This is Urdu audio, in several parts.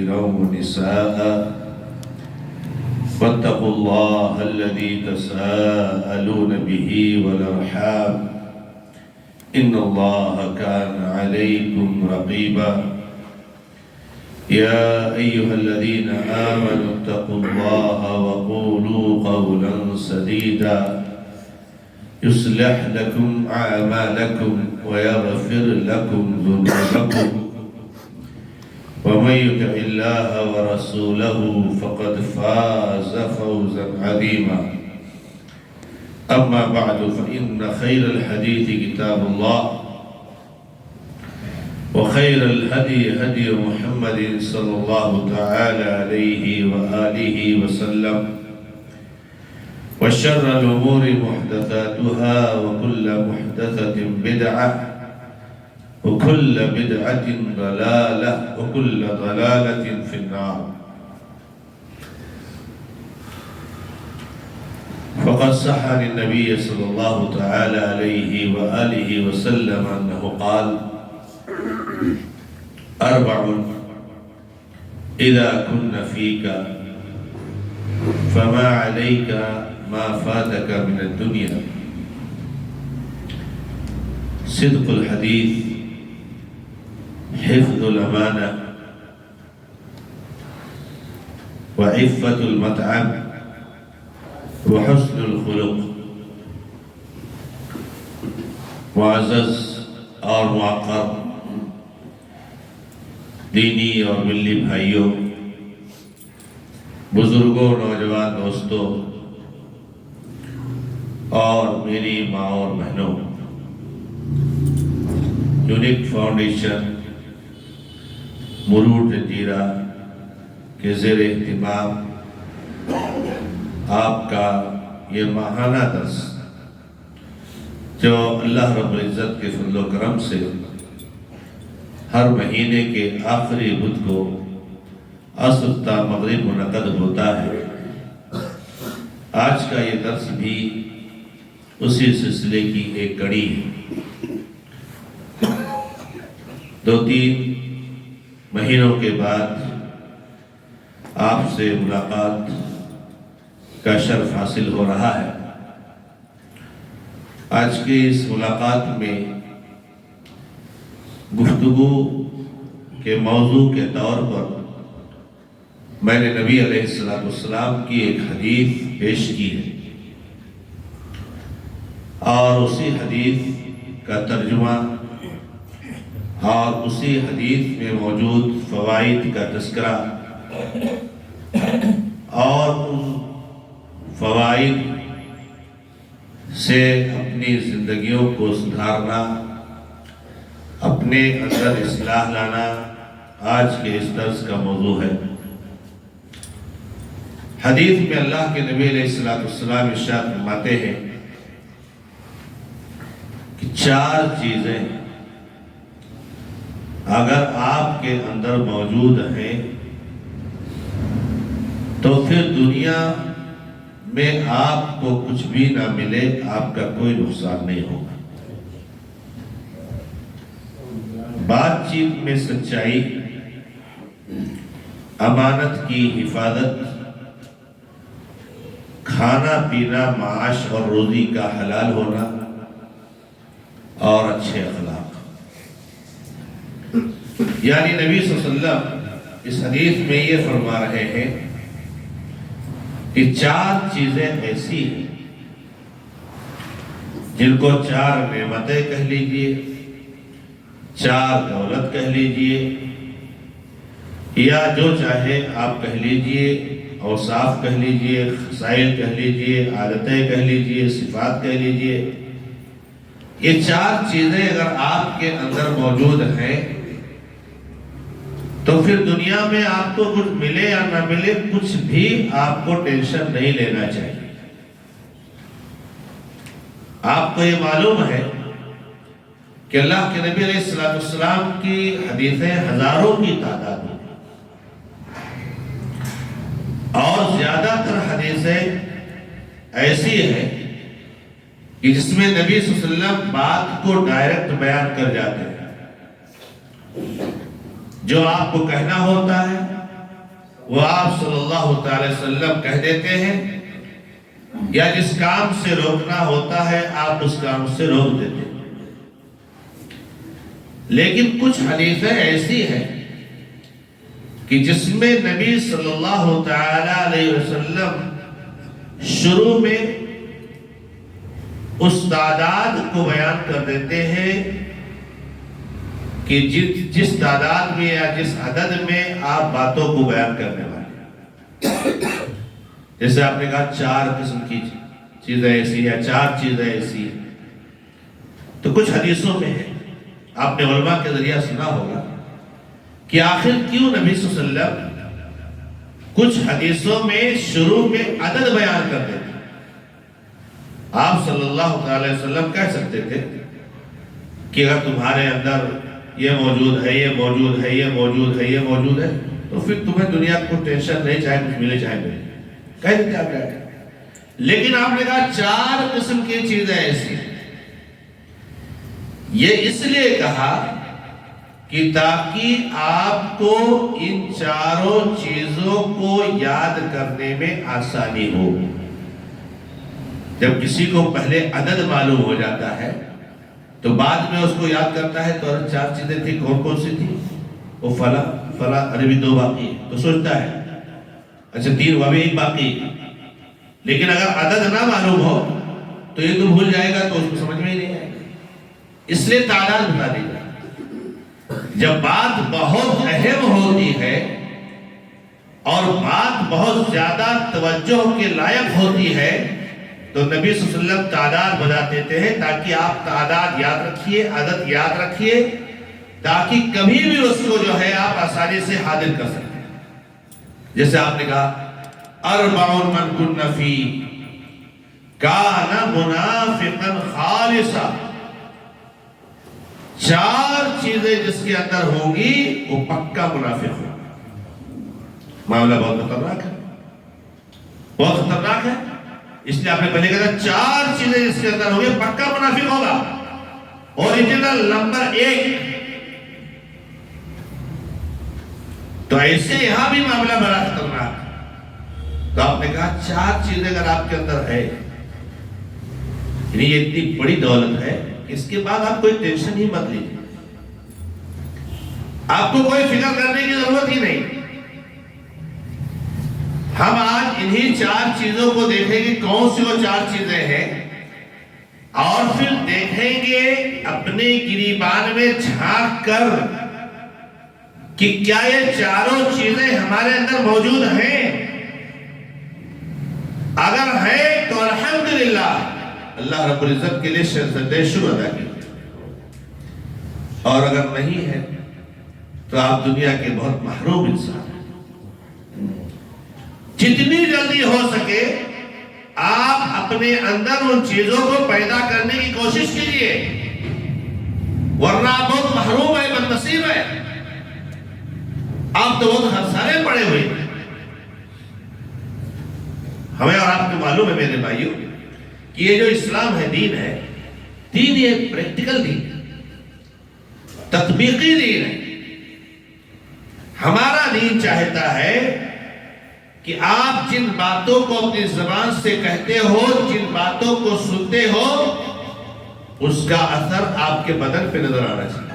كثيرا ونساء واتقوا الله الذي تساءلون به والأرحام إن الله كان عليكم رقيبا يا أيها الذين آمنوا اتقوا الله وقولوا قولا سديدا يصلح لكم أعمالكم ويغفر لكم ذنوبكم ومن يطع الله ورسوله فقد فاز فوزا عظيما أما بعد فإن خير الحديث كتاب الله وخير الهدي هدي محمد صلى الله تعالى عليه وآله وسلم وشر الأمور محدثاتها وكل محدثة بدعة وكل بدعة ضلالة وكل ضلالة في النار فقد صح عن النبي صلى الله تعالى عليه وآله وسلم أنه قال أربع إذا كن فيك فما عليك ما فاتك من الدنيا صدق الحديث حفظ الأمانة وعفة المطعم وحسن الخلق معزز اور معقر دینی اور ملی بھائیوں، بزرگوں، نوجوان دوستوں اور میری ماں اور بہنوں، یونیک فاؤنڈیشن مرور جنجیرہ کے زیر اہتمام آپ کا یہ ماہانہ درس جو اللہ رب العزت کے فضل و کرم سے ہر مہینے کے آخری بدھ کو عصر تا مغرب منعقد ہوتا ہے، آج کا یہ درس بھی اسی سلسلے کی ایک کڑی ہے۔ 2-3 مہینوں کے بعد آپ سے ملاقات کا شرف حاصل ہو رہا ہے۔ آج کی اس ملاقات میں گفتگو کے موضوع کے طور پر میں نے نبی علیہ السلام کی ایک حدیث پیش کی ہے اور اسی حدیث کا ترجمہ اور اسی حدیث میں موجود فوائد کا تذکرہ اور ان فوائد سے اپنی زندگیوں کو سدھارنا، اپنے اندر اصلاح لانا آج کے اس درس کا موضوع ہے۔ حدیث میں اللہ کے نبی علیہ السلام ارشاد فرماتے ہیں کہ 4 چیزیں اگر آپ کے اندر موجود ہیں تو پھر دنیا میں آپ کو کچھ بھی نہ ملے، آپ کا کوئی نقصان نہیں ہوگا۔ بات چیت میں سچائی، امانت کی حفاظت، کھانا پینا، معاش اور روزی کا حلال ہونا اور اچھے اخلاق۔ یعنی نبی صلی اللہ علیہ وسلم اس حدیث میں یہ فرما رہے ہیں کہ 4 چیزیں ایسی ہیں جن کو 4 نعمتیں کہہ لیجئے، 4 دولت کہہ لیجئے، یا جو چاہے آپ کہہ لیجئے، اوصاف کہہ لیجئے، خصائل کہہ لیجئے، عادتیں کہہ لیجئے، صفات کہہ لیجئے۔ یہ 4 چیزیں اگر آپ کے اندر موجود ہیں تو پھر دنیا میں آپ کو کچھ ملے یا نہ ملے، کچھ بھی آپ کو ٹینشن نہیں لینا چاہیے۔ آپ کو یہ معلوم ہے کہ اللہ کے نبی علیہ السلام کی حدیثیں ہزاروں کی تعداد میں، اور زیادہ تر حدیثیں ایسی ہیں کہ جس میں نبی صلی اللہ علیہ وسلم بات کو ڈائریکٹ بیان کر جاتے ہیں۔ جو آپ کو کہنا ہوتا ہے وہ آپ صلی اللہ تعالی وسلم کہہ دیتے ہیں، یا جس کام سے روکنا ہوتا ہے آپ اس کام سے روک دیتے ہیں۔ لیکن کچھ حدیثیں ایسی ہیں کہ جس میں نبی صلی اللہ تعالی علیہ وسلم شروع میں اس تعداد کو بیان کر دیتے ہیں کہ جس تعداد میں یا جس عدد میں آپ باتوں کو بیان کرنے والے، جیسے آپ نے کہا 4 قسم کی چیزیں ایسی یا 4 چیزیں ایسی ہیں، تو کچھ حدیثوں میں ہے، آپ نے علماء کے ذریعہ سنا ہوگا کہ آخر کیوں نبی صلی اللہ علیہ وسلم کچھ حدیثوں میں شروع میں عدد بیان کر دیتے۔ آپ صلی اللہ علیہ وسلم کہہ سکتے تھے کہ اگر تمہارے اندر یہ موجود ہے، یہ موجود ہے، یہ موجود ہے، یہ موجود ہے، تو پھر تمہیں دنیا کو ٹینشن نہیں، چاہے کچھ ملے چاہے ملے، کہہ دیتے آپ کیا۔ لیکن آپ نے کہا 4 قسم کی چیزیں ایسی ہیں۔ یہ اس لیے کہا کہ تاکہ آپ کو ان 4 چیزوں کو یاد کرنے میں آسانی ہو۔ جب کسی کو پہلے عدد معلوم ہو جاتا ہے تو بعد میں اس کو یاد کرتا ہے تو 4 چیزیں تھی، کون کون سی تھی؟ وہ فلاں فلاں، ابھی 2 باقی ہے تو سوچتا ہے اچھا 3 وہ بھی 1 باقی ہے۔ لیکن اگر عدد نہ معلوم ہو تو یہ تو بھول جائے گا، تو اس کو سمجھ میں ہی نہیں آئے گا۔ اس لیے تعداد بتا دی جائے۔ جب بات بہت اہم ہوتی ہے اور بات بہت زیادہ توجہ کے لائق ہوتی ہے تو نبی صلی اللہ علیہ وسلم تعداد بتا دیتے ہیں تاکہ آپ تعداد یاد رکھیے، عدد یاد رکھیے، تاکہ کبھی بھی اس کو جو ہے آپ آسانی سے حاضر کر سکیں۔ جیسے آپ نے کہا 4 من کن فی کان منافقا خالصا، 4 چیزیں جس کے اندر ہوں گی وہ پکا منافق ہوگا۔ معاملہ بہت خطرناک ہے، بہت خطرناک ہے۔ اس لیے آپ نے پہلے کہا 4 چیزیں جس کے اندر ہوں گی پکا منافق ہوگا، اوریجنل نمبر 1۔ تو ایسے یہاں بھی معاملہ بڑا خطرناک ہے۔ تو آپ نے کہا 4 چیزیں اگر آپ کے اندر ہے، یعنی یہ اتنی بڑی دولت ہے، اس کے بعد آپ کوئی ٹینشن ہی مت لیجیے، آپ کو کوئی فکر کرنے کی ضرورت ہی نہیں۔ ہم آج انہی 4 چیزوں کو دیکھیں گے کون سی وہ 4 چیزیں ہیں، اور پھر دیکھیں گے اپنے گریبان میں جھانک کر کہ کیا یہ 4 چیزیں ہمارے اندر موجود ہیں۔ اگر ہے تو الحمدللہ، اللہ رب العزت کے لیے سجدہ شکر ادا کیجیے، اور اگر نہیں ہے تو آپ دنیا کے بہت محروم انسان ہیں۔ جتنی جلدی ہو سکے آپ اپنے اندر ان چیزوں کو پیدا کرنے کی کوشش کیجیے، ورنہ آپ بہت محروم ہے، بد نصیب ہے، آپ تو بہت خسارے پڑے ہوئے ہیں۔ ہمیں اور آپ کو معلوم ہے میرے بھائیوں کہ یہ جو اسلام ہے، دین ہے، دین یہ پریکٹیکل دین ہے، تطبیقی دین ہے۔ ہمارا دین چاہتا ہے کہ آپ جن باتوں کو اپنی زبان سے کہتے ہو، جن باتوں کو سنتے ہو، اس کا اثر آپ کے بدن پہ نظر آنا چاہیے،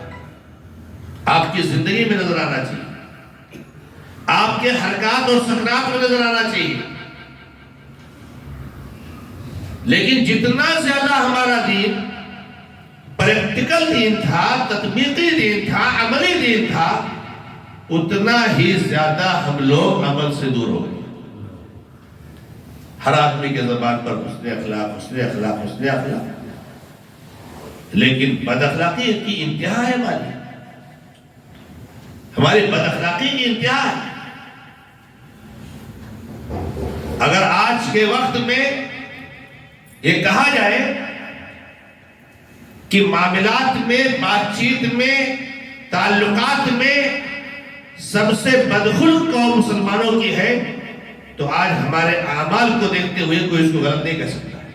آپ کی زندگی میں نظر آنا چاہیے، آپ کے حرکات اور سکنات میں نظر آنا چاہیے۔ لیکن جتنا زیادہ ہمارا دین پریکٹیکل دین تھا، تطبیقی دین تھا، عملی دین تھا، اتنا ہی زیادہ ہم لوگ عمل سے دور ہو گئے۔ ہر آدمی کے زبان پر حسن اخلاق، حسن اخلاق، حسن اخلاق، لیکن بد اخلاقی کی انتہا ہے ہماری بد اخلاقی کی انتہا ہے۔ اگر آج کے وقت میں یہ کہا جائے کہ معاملات میں، بات چیت میں، تعلقات میں سب سے بدخلق قوم مسلمانوں کی ہے، تو آج ہمارے اعمال کو دیکھتے ہوئے کوئی اس کو غلط نہیں کہہ سکتا ہے۔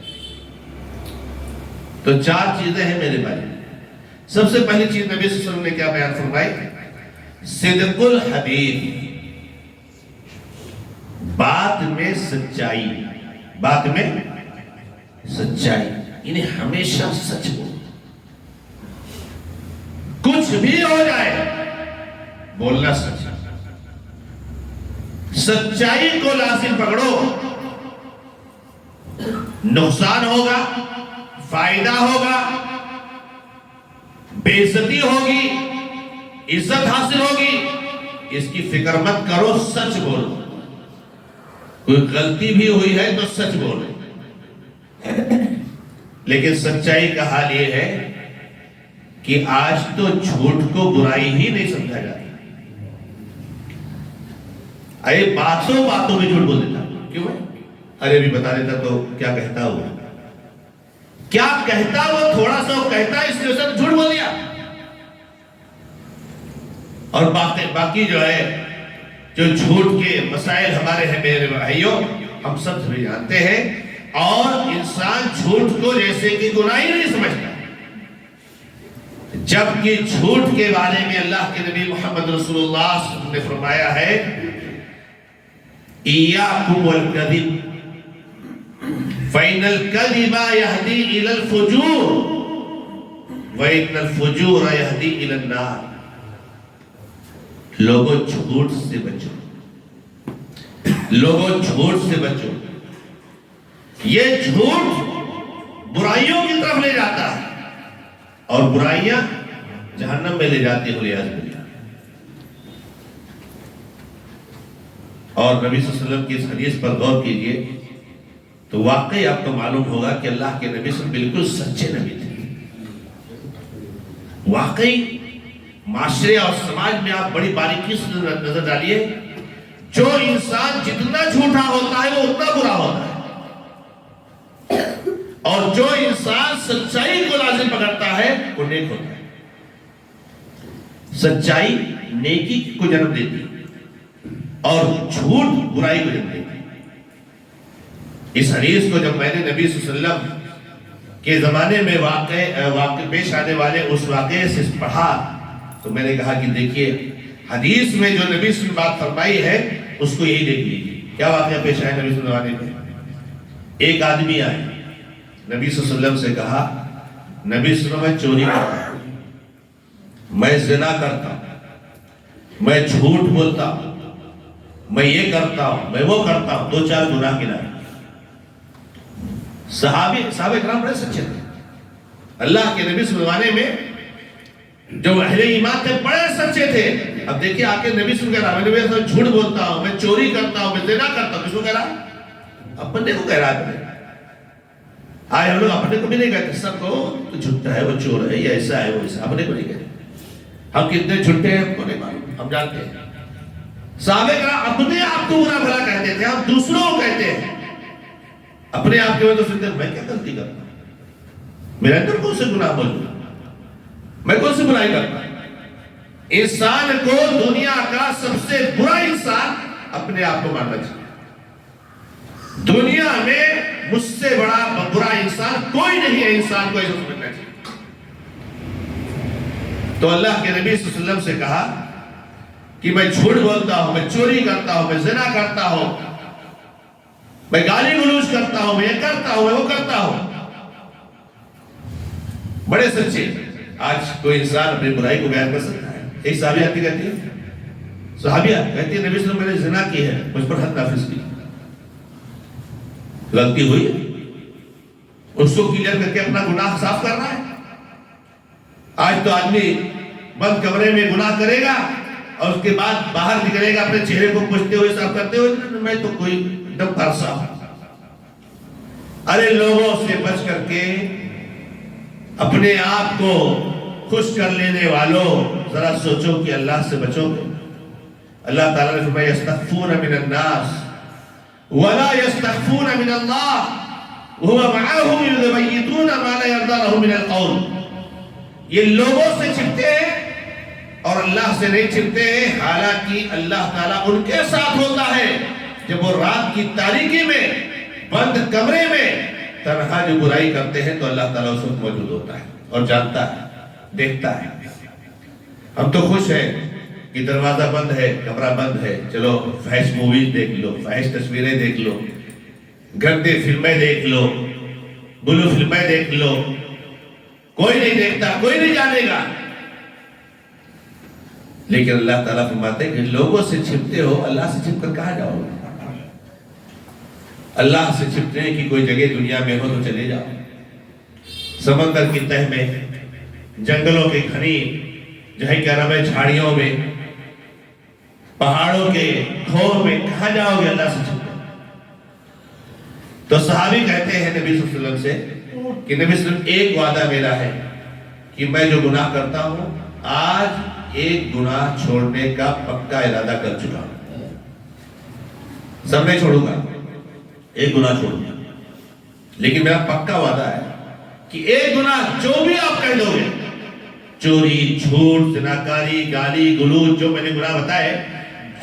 تو 4 چیزیں ہیں میرے بھائی۔ سب سے پہلی چیز نبی صلی اللہ علیہ وسلم نے کیا بیان فرمائی؟ صدق الحدیث، بات میں سچائی، بات میں سچائی، یعنی ہمیشہ سچ بولو، کچھ بھی ہو جائے بولنا سچ، سچائی کو لازم پکڑو، نقصان ہوگا، فائدہ ہوگا، بے عزتی ہوگی، عزت حاصل ہوگی، اس کی فکر مت کرو، سچ بولو، کوئی غلطی بھی ہوئی ہے تو سچ بولو۔ لیکن سچائی کا حال یہ ہے کہ آج تو جھوٹ کو برائی ہی نہیں سمجھا جاتا، باتوں باتوں میں جھوٹ بول دیتا، کیوں ہے؟ ارے بھی بتا دیتا تو کیا کہتا ہوا، کیا کہتا وہ تھوڑا سا کہتا اس لیے سب جھوٹ بول دیا۔ اور باقی جو ہے جو جھوٹ کے مسائل ہمارے ہیں میرے بھائیوں، ہم سب بھی جانتے ہیں، اور انسان جھوٹ کو جیسے کہ گناہ ہی نہیں سمجھتا، جبکہ جھوٹ کے بارے میں اللہ کے نبی محمد رسول اللہ صلی اللہ علیہ وسلم نے فرمایا ہے ایاکم والکذب فإن الكذب يهدي إلى الفجور وإن الفجور يهدي إلى النار۔ لوگوں جھوٹ سے بچو، لوگوں جھوٹ سے بچو، یہ جھوٹ برائیوں کی طرف لے جاتا ہے اور برائیاں جہنم میں لے جاتی ہیں، والعیاذ باللہ۔ اور نبی صلی اللہ علیہ وسلم کی اس حدیث پر غور کیجئے تو واقعی آپ کو معلوم ہوگا کہ اللہ کے نبی صلی اللہ علیہ وسلم بالکل سچے نبی تھے۔ واقعی معاشرے اور سماج میں آپ بڑی باریکی سے نظر ڈالیے، جو انسان جتنا جھوٹا ہوتا ہے وہ اتنا برا ہوتا ہے، اور جو انسان سچائی کو لازم پکڑتا ہے وہ نیک ہوتا ہے۔ سچائی نیکی کو جنم دیتی اور جھوٹ برائی کو جنم دیتی۔ اس حدیث کو جب میں نے نبی صلی اللہ علیہ وسلم کے زمانے میں واقع پیش آنے والے اس واقعے سے پڑھا تو میں نے کہا کہ دیکھیے حدیث میں جو نبی صلی اللہ علیہ وسلم بات فرمائی ہے اس کو یہی دیکھ لیجیے۔ کیا واقعہ پیش آیا نبی صلی اللہ علیہ وسلم میں؟ ایک آدمی آئے، نبی صلی اللہ علیہ وسلم سے کہا نبی صلی اللہ علیہ وسلم میں چوری کرتا ہوں، میں زنا کرتا ہوں، میں جھوٹ بولتا ہوں، میں یہ کرتا ہوں، میں وہ کرتا ہوں، دو چار گناہ گنائے۔ صحابہ کرام بڑے سچے تھے، اللہ کے نبی صلی اللہ علیہ وسلم میں جو اہل ایمان تھے بڑے سچے تھے۔ اب دیکھیے آ کے نبی صلی اللہ علیہ وسلم کہہ رہا میں جھوٹ بولتا ہوں، میں چوری کرتا ہوں، میں زنا کرتا ہوں، کس کو کہہ رہا؟ اپنے کو کہہ رہا ہے۔ آئے ہم لوگ اپنے کو بھی نہیں کہتے، سب کو تو جھوٹا ہے، وہ چور ہے، یہ ایسا ہے، وہ ایسا، اپنے کو نہیں کہتے۔ ہم کتنے جھوٹے ہیں ہم کو نہیں معلوم، ہم جانتے ہیں۔ صحابہ کرام اپنے آپ کو برا بھلا کہتے تھے، ہم دوسروں کو کہتے ہیں۔ اپنے آپ کے وجہ سے میں کیا غلطی کرتا ہوں، میرے اندر کون سے گناہ موجود ہے، میں کون سی برائی کرتا ہوں۔ انسان کو دنیا کا سب سے برا انسان اپنے آپ کو ماننا چاہیے۔ دنیا میں مجھ سے بڑا برا انسان کوئی نہیں ہے، انسان کو ایسا سمجھنا چاہیے۔ تو اللہ کے نبی صلی اللہ علیہ وسلم سے کہا کہ میں جھوٹ بولتا ہوں، میں چوری کرتا ہوں، میں زنا کرتا ہوں، میں گالی گلوچ کرتا ہوں، میں یہ کرتا ہوں، میں وہ کرتا ہوں۔ بڑے سچے۔ آج کوئی انسان اپنی برائی کو بیان کر سکتا ہے؟ ایک صحابی آتی کہتی ہے، صحابیہ کہتی ہے نبی صلی اللہ علیہ وسلم میں نے زنا کی ہے، مجھ پر حد نافذ کی، غلطی ہوئی ہے، اس کو کلیئر کر کے اپنا گناہ صاف کر رہا ہے۔ آج تو آدمی بند کمرے میں گناہ کرے گا اور اس کے بعد باہر نکلے گا اپنے چہرے کو پوچھتے ہوئے صاف کرتے ہوئے، میں تو کوئی دم پر صاف۔ ارے لوگوں سے بچ کر کے اپنے آپ کو خوش کر لینے والوں ذرا سوچو کہ اللہ سے بچو گے۔ اللہ تعالیٰ نے فرمایا یستخفون من الناس ولا یستخفون من اللہ وهو معهم یبیتون ما لا یرضی لهم من القول۔ یہ لوگوں سے چھپتے ہیں اور اللہ سے نہیں چھپتے ہیں، حالانکہ اللہ تعالیٰ ان کے ساتھ ہوتا ہے جب وہ رات کی تاریکی میں بند کمرے میں تنہا جو برائی کرتے ہیں تو اللہ تعالیٰ اس وقت موجود ہوتا ہے اور جانتا ہے، دیکھتا ہے۔ ہم تو خوش ہیں کہ دروازہ بند ہے، کمرہ بند ہے، چلو فحش موویز دیکھ لو، فحش تصویریں دیکھ لو، گندے فلمیں دیکھ لو، بلو فلمیں دیکھ لو، کوئی نہیں دیکھتا، کوئی نہیں جانے گا. لیکن اللہ تعالیٰ فرماتے ہیں کہ لوگوں سے چھپتے ہو، اللہ سے چھپ کر کہاں جاؤ گے؟ اللہ سے چھپنے کی کوئی جگہ دنیا میں ہو تو چلے جاؤ. سمندر کی تہ میں، جنگلوں کے گھنی جو ہے کیا نام ہے جھاڑیوں میں، پہاڑوں کے کھور میں کہاں جاؤ گے اللہ سے چھپ کر؟ تو صحابی کہتے ہیں نبی صلی اللہ علیہ وسلم سے کہ نبی صلی اللہ علیہ وسلم ایک وعدہ میرا ہے کہ میں جو گناہ کرتا ہوں آج ایک گناہ چھوڑنے کا پکا ارادہ کر چکا ہوں. سب نہیں چھوڑوں گا، ایک گناہ چھوڑوں گا، لیکن میرا پکا وعدہ ہے کہ ایک گناہ جو بھی آپ کہہ دو گے، چوری، جھوٹ، زناکاری، گالی گلوچ، جو میں نے گناہ بتائے،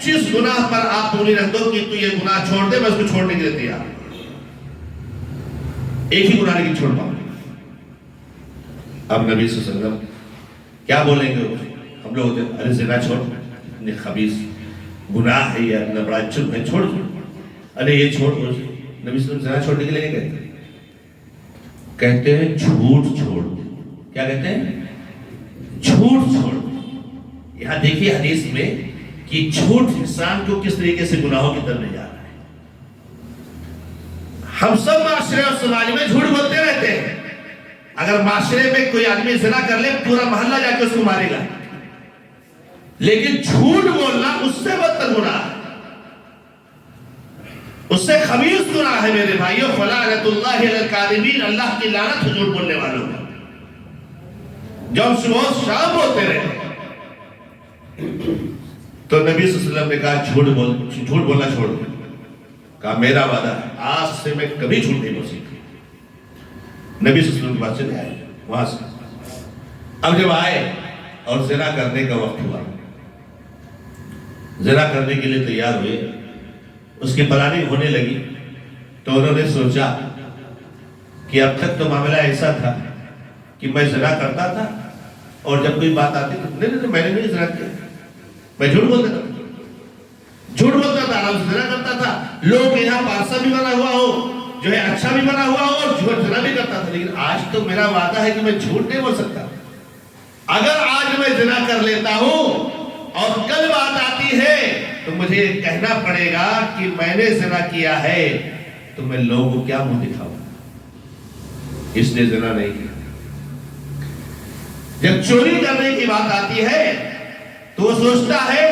جس گناہ پر آپ بولی رکھ دو کہ تو یہ گناہ چھوڑ دے، میں اس کو چھوڑنے کے لیے تیار. ایک ہی گناہ لیکن چھوڑ پاؤں. اب نبی صلی اللہ علیہ وسلم کیا بولیں گے؟ ہم لوگ ہوتے ہیں ارے زنا چھوڑ، اتنے خبیث گناہ ہے، یہ اتنا بڑا جرم ہے، چھوڑ دو. ارے یہ چھوڑ دو. نبی صلی اللہ علیہ وسلم زنا چھوڑنے کے لیے نہیں کہتے ہیں جھوٹ چھوڑ. کیا کہتے ہیں؟ جھوٹ چھوڑ. یہاں دیکھیے حدیث میں کہ جھوٹ انسان کو کس طریقے سے گناہوں کی طرف لے جا رہا ہے. ہم سب معاشرے اور سماج میں جھوٹ بولتے رہتے ہیں. اگر معاشرے میں کوئی آدمی زنا کر لے پورا محلہ جا کے اس کو مارے گا، لیکن جھوٹ بولنا اس سے بدتر گناہ ہے، اس سے خبیث گناہ ہے. میرے بھائیو، فلعنۃ اللہ علی الکاذبین، اللہ کی لعنت ہے جھوٹ بولنے والوں کا. جو ہم صبح شام بولتے رہے. تو نبی صلی اللہ علیہ وسلم نے کہا جھوٹ بولنا چھوڑ دو. کہا میرا وعدہ ہے آج سے میں کبھی جھوٹ نہیں بول سکتی. نبی صلی اللہ علیہ وسلم کے پاس چلے آئے وہاں سے. اب جب آئے اور زنا کرنے کا وقت ہوا، زنا کرنے کے لیے تیار ہوئے، اس کی پلاننگ ہونے لگی، تو انہوں نے سوچا کہ اب تک تو معاملہ ایسا تھا کہ میں زنا کرتا تھا اور جب کوئی بات آتی تو نہیں میں نے نہیں زنا کیا، میں جھوٹ بولتا تھا، آرام سے زنا کرتا تھا. لوگ کے یہاں پارسا بھی بنا ہوا ہو، جو ہے اچھا بھی بنا ہوا ہو، اور جھوٹ زنا بھی کرتا تھا. لیکن آج تو میرا وعدہ ہے کہ میں جھوٹ نہیں بول سکتا. اگر آج میں زنا کر لیتا ہوں اور کل بات آتی ہے تو مجھے کہنا پڑے گا کہ میں نے زنا کیا ہے، تو میں لوگوں کو کیا منہ دکھاؤں؟ اس نے زنا نہیں کیا. جب چوری کرنے کی بات آتی ہے تو وہ سوچتا ہے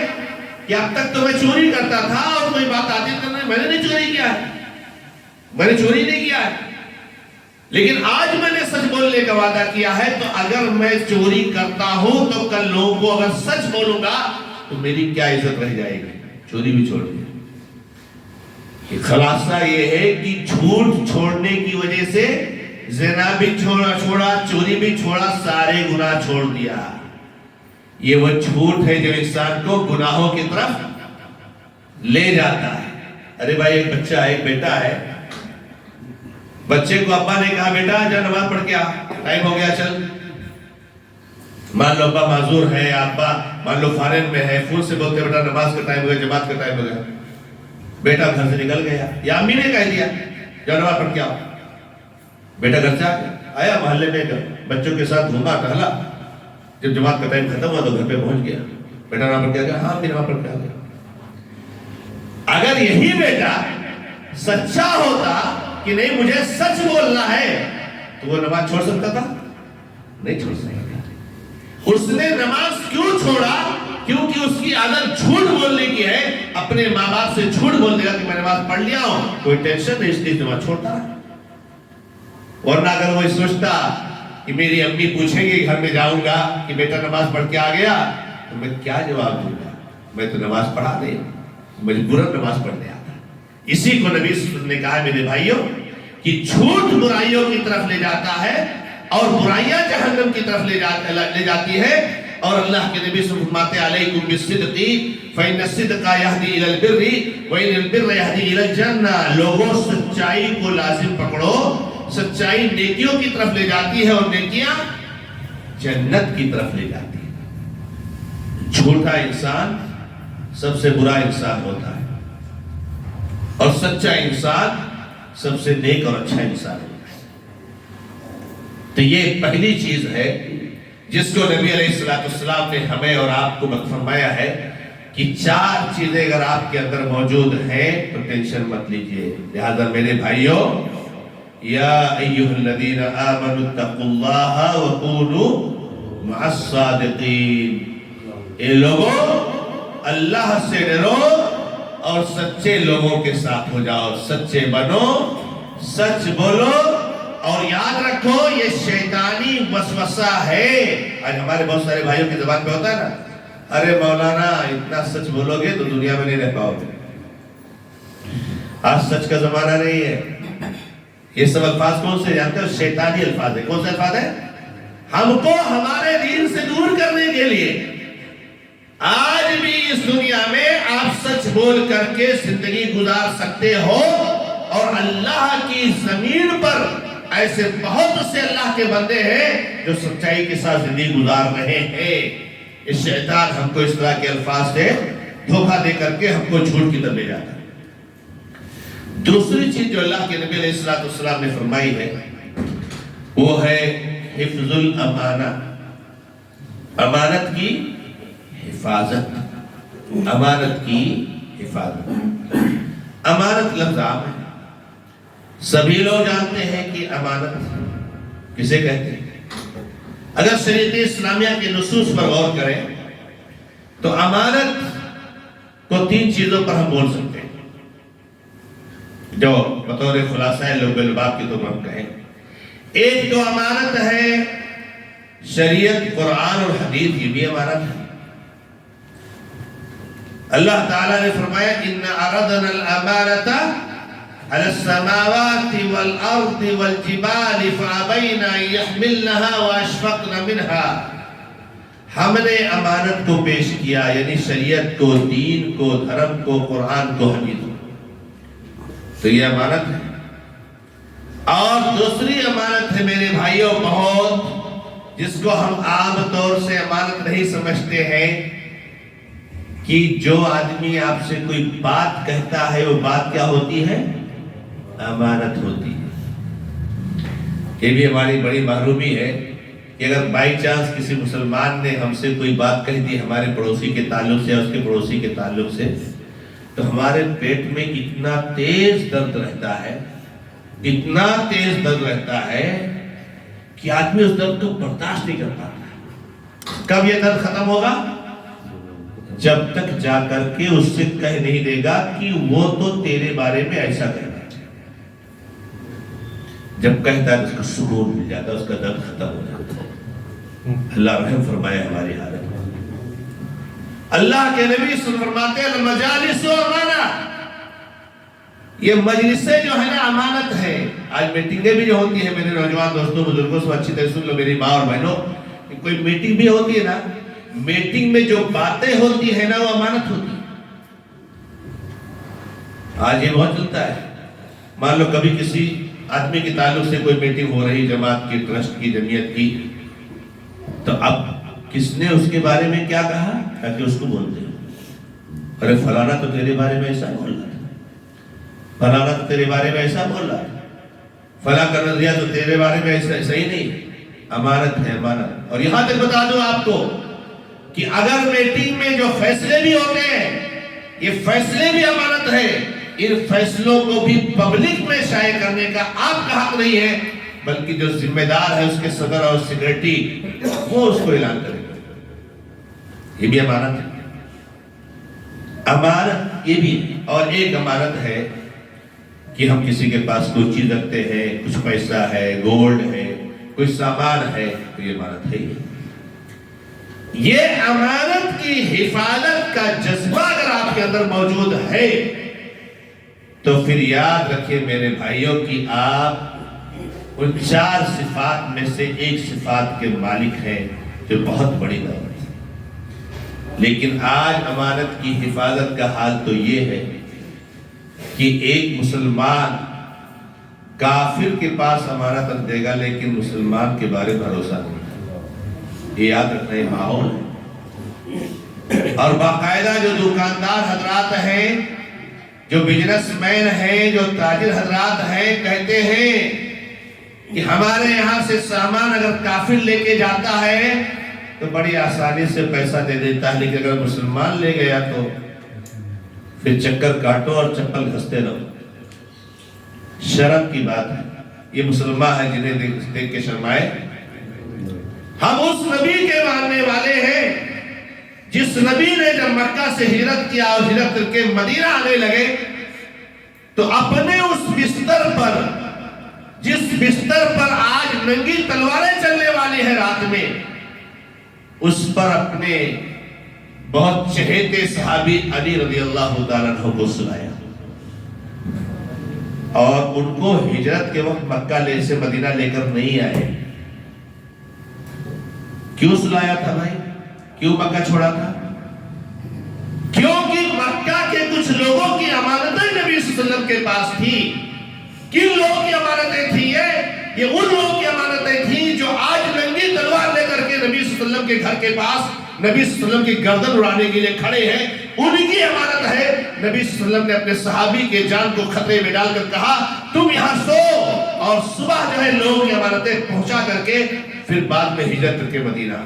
کہ اب تک تو میں چوری کرتا تھا اور کوئی بات آتی تو میں نے نہیں چوری کیا ہے، میں نے چوری نہیں کیا ہے. لیکن آج میں نے سچ بولنے کا وعدہ کیا ہے، تو اگر میں چوری کرتا ہوں تو کل لوگوں کو اگر سچ بولوں گا تو میری کیا عزت رہ جائے گی. چوری بھی چھوڑ دیا. خلاصہ یہ ہے کہ جھوٹ چھوڑنے کی وجہ سے زنا بھی چھوڑا، چوری بھی چھوڑا، سارے گناہ چھوڑ دیا. یہ وہ جھوٹ ہے جو انسان کو گناہوں کی طرف لے جاتا ہے. ارے بھائی، ایک بچہ ہے، ایک بیٹا ہے، بچے کو ابا نے کہا بیٹا جا نماز پڑھ کے آ، ٹائم ہو گیا چل. مان لو ابا معذور ہے، ابا مان لو فارن میں ہے، فون سے بولتے بیٹا نماز کا ٹائم ہو گیا، جماعت کا ٹائم ہو گیا. بیٹا گھر سے نکل گیا، یا امی نے کہہ دیا جا نماز پڑھ کے آؤ. بیٹا گھر سے آیا، محلے میں بچوں کے ساتھ گھوما ٹہلا، جب جماعت کا ٹائم ختم ہوا تو گھر پہ پہنچ گیا. بیٹا نماز پڑھ کے آ گیا؟ ہاں نماز پڑھ کے آ گیا. اگر یہی بیٹا سچا ہوتا کہ نہیں مجھے سچ بولنا ہے تو وہ نماز چھوڑ سکتا تھا؟ نہیں چھوڑ سکتا. اس نے نماز کیوں چھوڑا؟ کیونکہ اس کی عادت جھوٹ بولنے کی ہے. اپنے ماں باپ سے جھوٹ بول دے گا کہ میں نماز پڑھ لیا ہوں، کوئی ٹینشن نہیں، اس لیے نماز چھوڑتا ہے. ورنہ اگر وہ سوچتا کہ میری امی پوچھیں گے گھر میں جاؤں گا کہ بیٹا نماز پڑھ کے آ گیا، تو میں کیا جواب دوں گا؟ میں تو نماز پڑھا نہیں، مجبوراً نماز پڑھنے آتا. اسی کو نبی صلی اللہ علیہ وسلم نے کہا میرے بھائیوں کہ جھوٹ برائیوں کی طرف لے جاتا ہے اور برائیاں جہنم کی طرف لے جاتی ہے. اور اللہ کے نبی صلی اللہ علیہ وسلم فرماتے علیکم بالصدق فإن الصدق يهدي إلى البر وإن البر يهدي إلى الجنة. لوگوں سچائی کو لازم پکڑو، سچائی نیکیوں کی طرف لے جاتی ہے اور نیکیاں جنت کی طرف لے جاتی ہے. جھوٹا انسان سب سے برا انسان ہوتا ہے اور سچا انسان سب سے نیک اور اچھا انسان ہوتا ہے۔ تو یہ پہلی چیز ہے جس کو نبی علیہ السلام نے ہمیں اور آپ کو فرمایا ہے کہ 4 چیزیں اگر آپ کے اندر موجود ہیں تو ٹینشن مت لیجئے۔ لہذا میرے بھائیوں، یا ایھا الذین آمنوا اتقوا اللہ وکونوا مع الصادقین، اے لوگوں اللہ سے ڈرو اور سچے لوگوں کے ساتھ ہو جاؤ، سچے بنو، سچ بولو، اور یاد رکھو یہ شیطانی وسوسہ ہے۔ آج ہمارے بہت سارے بھائیوں کی زبان پہ ہوتا ہے نا، ارے مولانا اتنا سچ بولو گے تو دنیا میں نہیں رہ پاؤ گے۔ آج سچ کا زمانہ نہیں ہے۔ یہ سب الفاظ کون سے جانتے ہو؟ شیطانی الفاظ ہے۔ کون سے الفاظ ہیں؟ ہم کو ہمارے دین سے دور کرنے کے لیے۔ آج بھی اس دنیا میں آپ سچ بول کر کے زندگی گزار سکتے ہو، اور اللہ کی زمین پر ایسے بہت سے اللہ کے بندے ہیں جو سچائی کے ساتھ زندگی گزار رہے ہیں۔ اس شیطان ہم کو اس طرح کے الفاظ سے دھوکہ دے کر کے ہم کو جھوٹ کی طرف لے جاتا ہے۔ دوسری چیز جو اللہ کے نبی علیہ السلام نے فرمائی ہے وہ ہے حفظ الامانہ، امانت کی حفاظت، امانت کی حفاظت۔ امانت لفظ عام ہے، سبھی لوگ جانتے ہیں کہ امانت کسے کہتے ہیں۔ اگر شریعت اسلامیہ کے نصوص پر غور کریں تو امانت کو 3 چیزوں پر ہم بول سکتے ہیں، جو بطور خلاصہ لب الباب کی طور ہم کہیں۔ ایک تو امانت ہے شریعت، قرآن اور حدیث، یہ بھی امانت ہے۔ اللہ تعالیٰ نے فرمایا اِنَّ عَرَضْنَا الْأَمَانَةَ عَلَى السَّمَاوَاتِ وَالْأَرْضِ وَالْجِبَالِ فَأَبَيْنَ أَن يَحْمِلْنَهَا وَأَشْفَقْنَ مِنْهَا، ہم نے امانت کو پیش کیا، یعنی شریعت کو، دین کو، دھرم کو، قرآن کو، حدیث کو، تو یہ امانت ہے۔ اور دوسری امانت ہے میرے بھائیوں بہت، جس کو ہم عام طور سے امانت نہیں سمجھتے ہیں، کہ جو آدمی آپ سے کوئی بات کہتا ہے وہ بات کیا ہوتی ہے؟ امانت ہوتی ہے۔ یہ بھی ہماری بڑی محرومی ہے کہ اگر بائی چانس کسی مسلمان نے ہم سے کوئی بات کہہ دی ہمارے پڑوسی کے تعلق سے یا اس کے پڑوسی کے تعلق سے، تو ہمارے پیٹ میں اتنا تیز درد رہتا ہے، اتنا تیز درد رہتا ہے کہ آدمی اس درد کو برداشت نہیں کر پاتا۔ کب یہ درد ختم ہوگا؟ جب تک جا کر کے اس سے کہہ نہیں دے گا کہ وہ تو تیرے بارے میں ایسا کہتا ہے۔ جب کہتا ہے اس کو سکون مل جاتا ہے، اس کا درد ختم ہو جاتا ہے۔ اللہ رحم فرمائے ہماری حالت۔ اللہ کے نبی فرماتے ہیں المجالس امانہ، یہ مجلسیں جو ہے نا امانت ہے۔ آج میٹنگیں بھی جو ہوتی ہیں میرے نوجوان دوستوں بزرگوں سے اچھی طرح سن لو میری ماں اور بہنوں، کوئی میٹنگ بھی ہوتی ہے نا، میٹنگ میں جو باتیں ہوتی ہیں نا وہ امانت ہوتی ہے۔ آج یہ بہت چلتا ہے، مان لو کبھی کسی آدمی کے تعلق سے کوئی میٹنگ ہو رہی جماعت کی، ٹرسٹ کی، جمعیت کی، تو اب کس نے اس کے بارے میں کیا کہا تاکہ اس کو بولتے ہیں، ارے فلانا تو تیرے بارے میں ایسا بول رہا تھا، فلانا تو تیرے بارے میں ایسا بول رہا تھا، فلاں کا نظریہ تو تیرے بارے میں ایسا صحیح نہیں۔ امانت ہے، امانت۔ اور یہاں تک بتا دوں آپ کو کہ اگر میٹنگ میں جو فیصلے بھی ہوتے ہیں یہ فیصلے بھی امانت ہے، ان فیصلوں کو بھی پبلک میں شائع کرنے کا آپ کا حق نہیں ہے، بلکہ جو ذمہ دار ہے اس کے صدر اور سیکریٹری وہ اس کو اعلان کرے گا۔ یہ بھی امانت ہے، امانت یہ بھی ہے۔ اور ایک امانت ہے کہ ہم کسی کے پاس کوئی چیز رکھتے ہیں، کچھ پیسہ ہے، گولڈ ہے، کوئی سامان ہے، تو یہ امانت ہے۔ یہ امانت کی حفاظت کا جذبہ اگر آپ کے اندر موجود ہے تو پھر یاد رکھیں میرے بھائیوں کہ آپ ان 4 صفات میں سے ایک صفات کے مالک ہیں، جو بہت بڑی دولت ہے۔ لیکن آج امانت کی حفاظت کا حال تو یہ ہے کہ ایک مسلمان کافر کے پاس امانت رکھ دے گا لیکن مسلمان کے بارے بھروسہ نہیں۔ یہ یاد رکھنا یہ ماحول ہے۔ اور باقاعدہ جو دکاندار حضرات ہیں، جو بزنس مین ہیں، جو تاجر حضرات ہیں، کہتے ہیں کہ ہمارے یہاں سے سامان اگر کافر لے کے جاتا ہے تو بڑی آسانی سے پیسہ دے دیتا ہے، لیکن اگر مسلمان لے گیا تو پھر چکر کاٹو اور چپل گھستے رہو۔ شرم کی بات ہے، یہ مسلمان ہے جنہیں دیکھ کے شرمائے۔ ہم اس نبی کے ماننے والے ہیں جس نبی نے جب مکہ سے ہجرت کیا اور ہجرت کر کے مدینہ آنے لگے تو اپنے اس بستر پر، جس بستر پر آج ننگی تلواریں چلنے والی ہیں رات میں، اس پر اپنے بہت چہیتے صحابی علی رضی اللہ تعالیٰ عنہ کو سلایا، اور ان کو ہجرت کے وقت مکہ سے مدینہ لے کر نہیں آئے۔ کیوں سلایا تھا بھائی؟ کیوں مکہ چھوڑا تھا؟ کیونکہ مکہ کے کچھ لوگوں کی امانتیں نبی صلی اللہ علیہ وسلم کے پاس تھی۔ کن لوگوں کی امانتیں تھیں؟ یہ ان لوگوں کی امانتیں تھیں جو آج ننگی تلوار لے کر کے نبی صلی اللہ علیہ وسلم کے گھر کے پاس نبی صلی اللہ علیہ وسلم کی گردن اڑانے کے لیے کھڑے ہیں۔ ان کی امانت ہے۔ نبی صلی اللہ علیہ وسلم نے اپنے صحابی کے جان کو خطرے میں ڈال کر کہا تم یہاں سو، اور صبح جو ہے لوگوں کی امانتیں پہنچا کر کے پھر بعد میں ہجرت کر کے مدینہ۔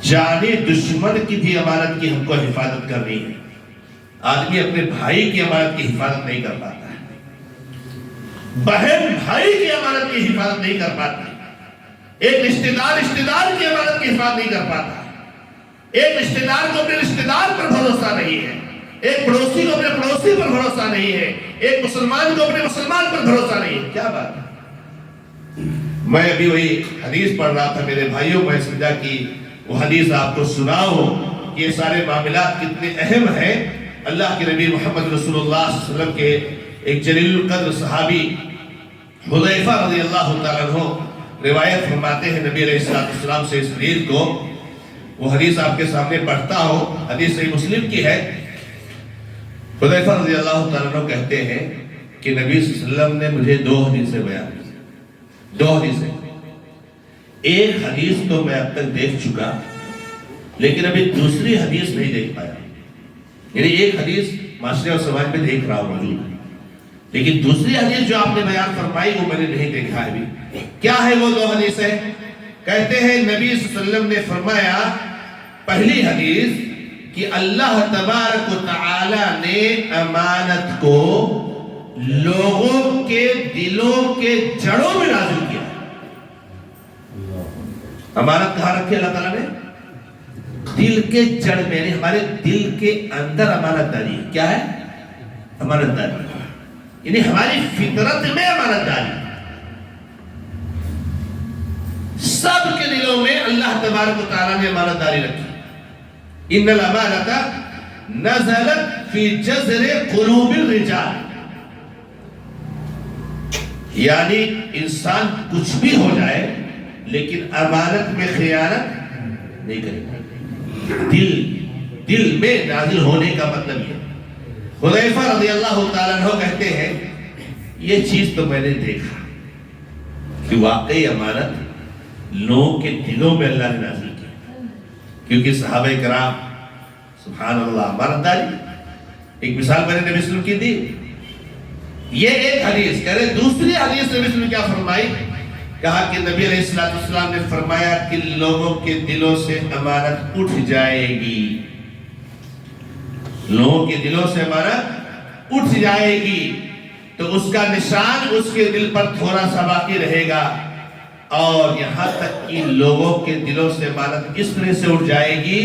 جانی دشمن کی بھی امانت کی ہم کو حفاظت کرنی ہے۔ آدمی اپنے بھائی کی امانت کی حفاظت نہیں کر پاتا ہے، بہن بھائی کی امانت کی حفاظت نہیں کر پاتی، ایک رشتہ دار کی امانت کی حفاظت نہیں کر پاتا، ایک رشتہ دار کو اپنے رشتہ دار پر بھروسہ نہیں ہے، ایک پڑوسی کو اپنے پڑوسی پر بھروسہ نہیں ہے، ایک مسلمان کو اپنے مسلمان پر بھروسہ نہیں ہے۔ کیا بات ہے؟ میں ابھی وہی حدیث پڑھ رہا تھا میرے بھائیوں، میں سمجھا کہ وہ حدیث آپ کو سناؤ کہ یہ سارے معاملات کتنے اہم ہیں۔ اللہ کے نبی محمد رسول اللہ صلی اللہ علیہ وسلم کے ایک جلیل القدر صحابی حذیفہ رضی اللہ تعالیٰ عنہ روایت فرماتے ہیں نبی علیہ السلام سے اس حدیث کو۔ وہ حدیث آپ کے سامنے پڑھتا ہوں، حدیث صحیح مسلم کی ہے۔ حذیفہ رضی اللہ تعالیٰ عنہ کہتے ہیں کہ نبی صلی اللہ علیہ وسلم نے مجھے دو حدیثیں بیان کی، دو حدیثیں۔ ایک حدیث تو میں اب تک دیکھ چکا، لیکن ابھی دوسری حدیث نہیں دیکھ پایا۔ یعنی ایک حدیث معاشرے اور سماج میں دیکھ رہا ہوں موجود ہے، لیکن دوسری حدیث جو آپ نے بیان فرمائی وہ میں نے نہیں دیکھا ہے ابھی۔ کیا ہے وہ دو حدیثیں؟ کہتے ہیں نبی صلی اللہ علیہ وسلم نے فرمایا، پہلی حدیث کہ اللہ تبارک و تعالی نے امانت کو لوگوں کے دلوں کے جڑوں میں نازل کیا۔ امانت کہاں رکھی اللہ تعالیٰ نے؟ دل کے جڑ میں، یعنی ہمارے دل کے اندر امانت داری ہے۔ کیا ہے؟ امانت داری، یعنی ہماری فطرت میں امانت داری۔ سب کے دلوں میں اللہ تبارک و تعالیٰ نے امانت داری رکھی۔ ان الامانۃ نزلت فی جذر قلوب الرجال، یعنی انسان کچھ بھی ہو جائے لیکن امانت میں خیانت نہیں کرے گا۔ دل میں نازل ہونے کا مطلب یہ۔ حذیفہ رضی اللہ تعالیٰ عنہ کہتے ہیں یہ چیز تو میں نے دیکھا کہ واقعی امانت لوگوں کے دلوں میں اللہ نے نازل کی، کیونکہ صحابہ کرام سبحان اللہ امانت داری۔ ایک مثال میں نے نبی صلی اللہ علیہ وسلم کی دی۔ یہ ایک حدیث کہہ رہے، دوسری حدیث نبی صلی اللہ علیہ وسلم کیا فرمائی؟ کہا کہ نبی علیہ السلام نے فرمایا کہ لوگوں کے دلوں سے امانت اٹھ جائے گی، لوگوں کے دلوں سے امانت اٹھ جائے گی، تو اس کا نشان اس کے دل پر تھوڑا سا باقی رہے گا، اور یہاں تک کہ لوگوں کے دلوں سے امانت اس طرح سے اٹھ جائے گی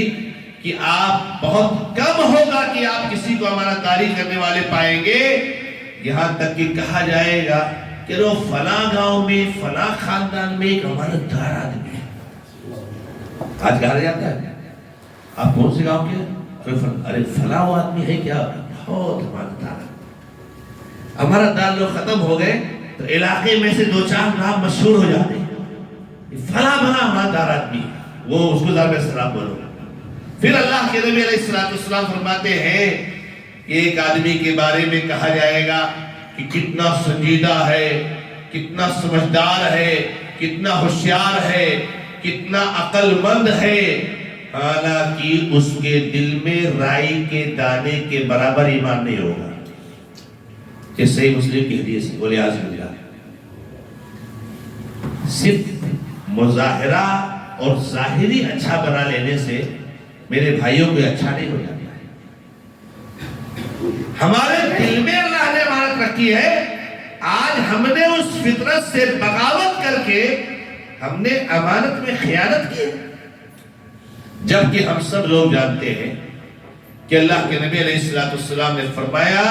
کہ آپ بہت کم ہوگا کہ آپ کسی کو امانت داری کرنے والے پائیں گے، یہاں تک کہ کہا جائے گا کہ وہ فلاں گاؤں میں فلاں خاندان میں ایک امانت دار آدمی ہے۔ آج کہا جاتا ہے آپ کون سے گاؤں کے؟ ارے فلاں وہ آدمی ہے کیا، بہت امانت دار۔ امانت دار لوگ ختم ہو گئے تو علاقے میں سے دو چار نام مشہور ہو جاتے ہیں، فلاں بنا امانت دار آدمی، وہ اس کو ضرب سلام بولو۔ پھر اللہ کے نبی علیہ السلام فرماتے ہیں کہ ایک آدمی کے بارے میں کہا جائے گا کہ کتنا سنجیدہ ہے، کتنا سمجھدار ہے، کتنا ہوشیار ہے، کتنا عقل مند ہے، حالانکہ اس کے دل میں رائی کے دانے کے برابر ایمان نہیں ہوگا. یہ صحیح مسلم کی حدیث ہے. بولے اعوذ باللہ. صرف مظاہرہ اور ظاہری اچھا بنا لینے سے میرے بھائیوں کو اچھا نہیں ہو جاتا ہے. ہمارے دل میں اللہ نے امانت رکھی ہے. آج ہم نے اس فطرت سے بغاوت کر کے ہم نے امانت میں خیانت کی، جبکہ ہم سب لوگ جانتے ہیں کہ اللہ کے نبی علیہ السلام نے فرمایا،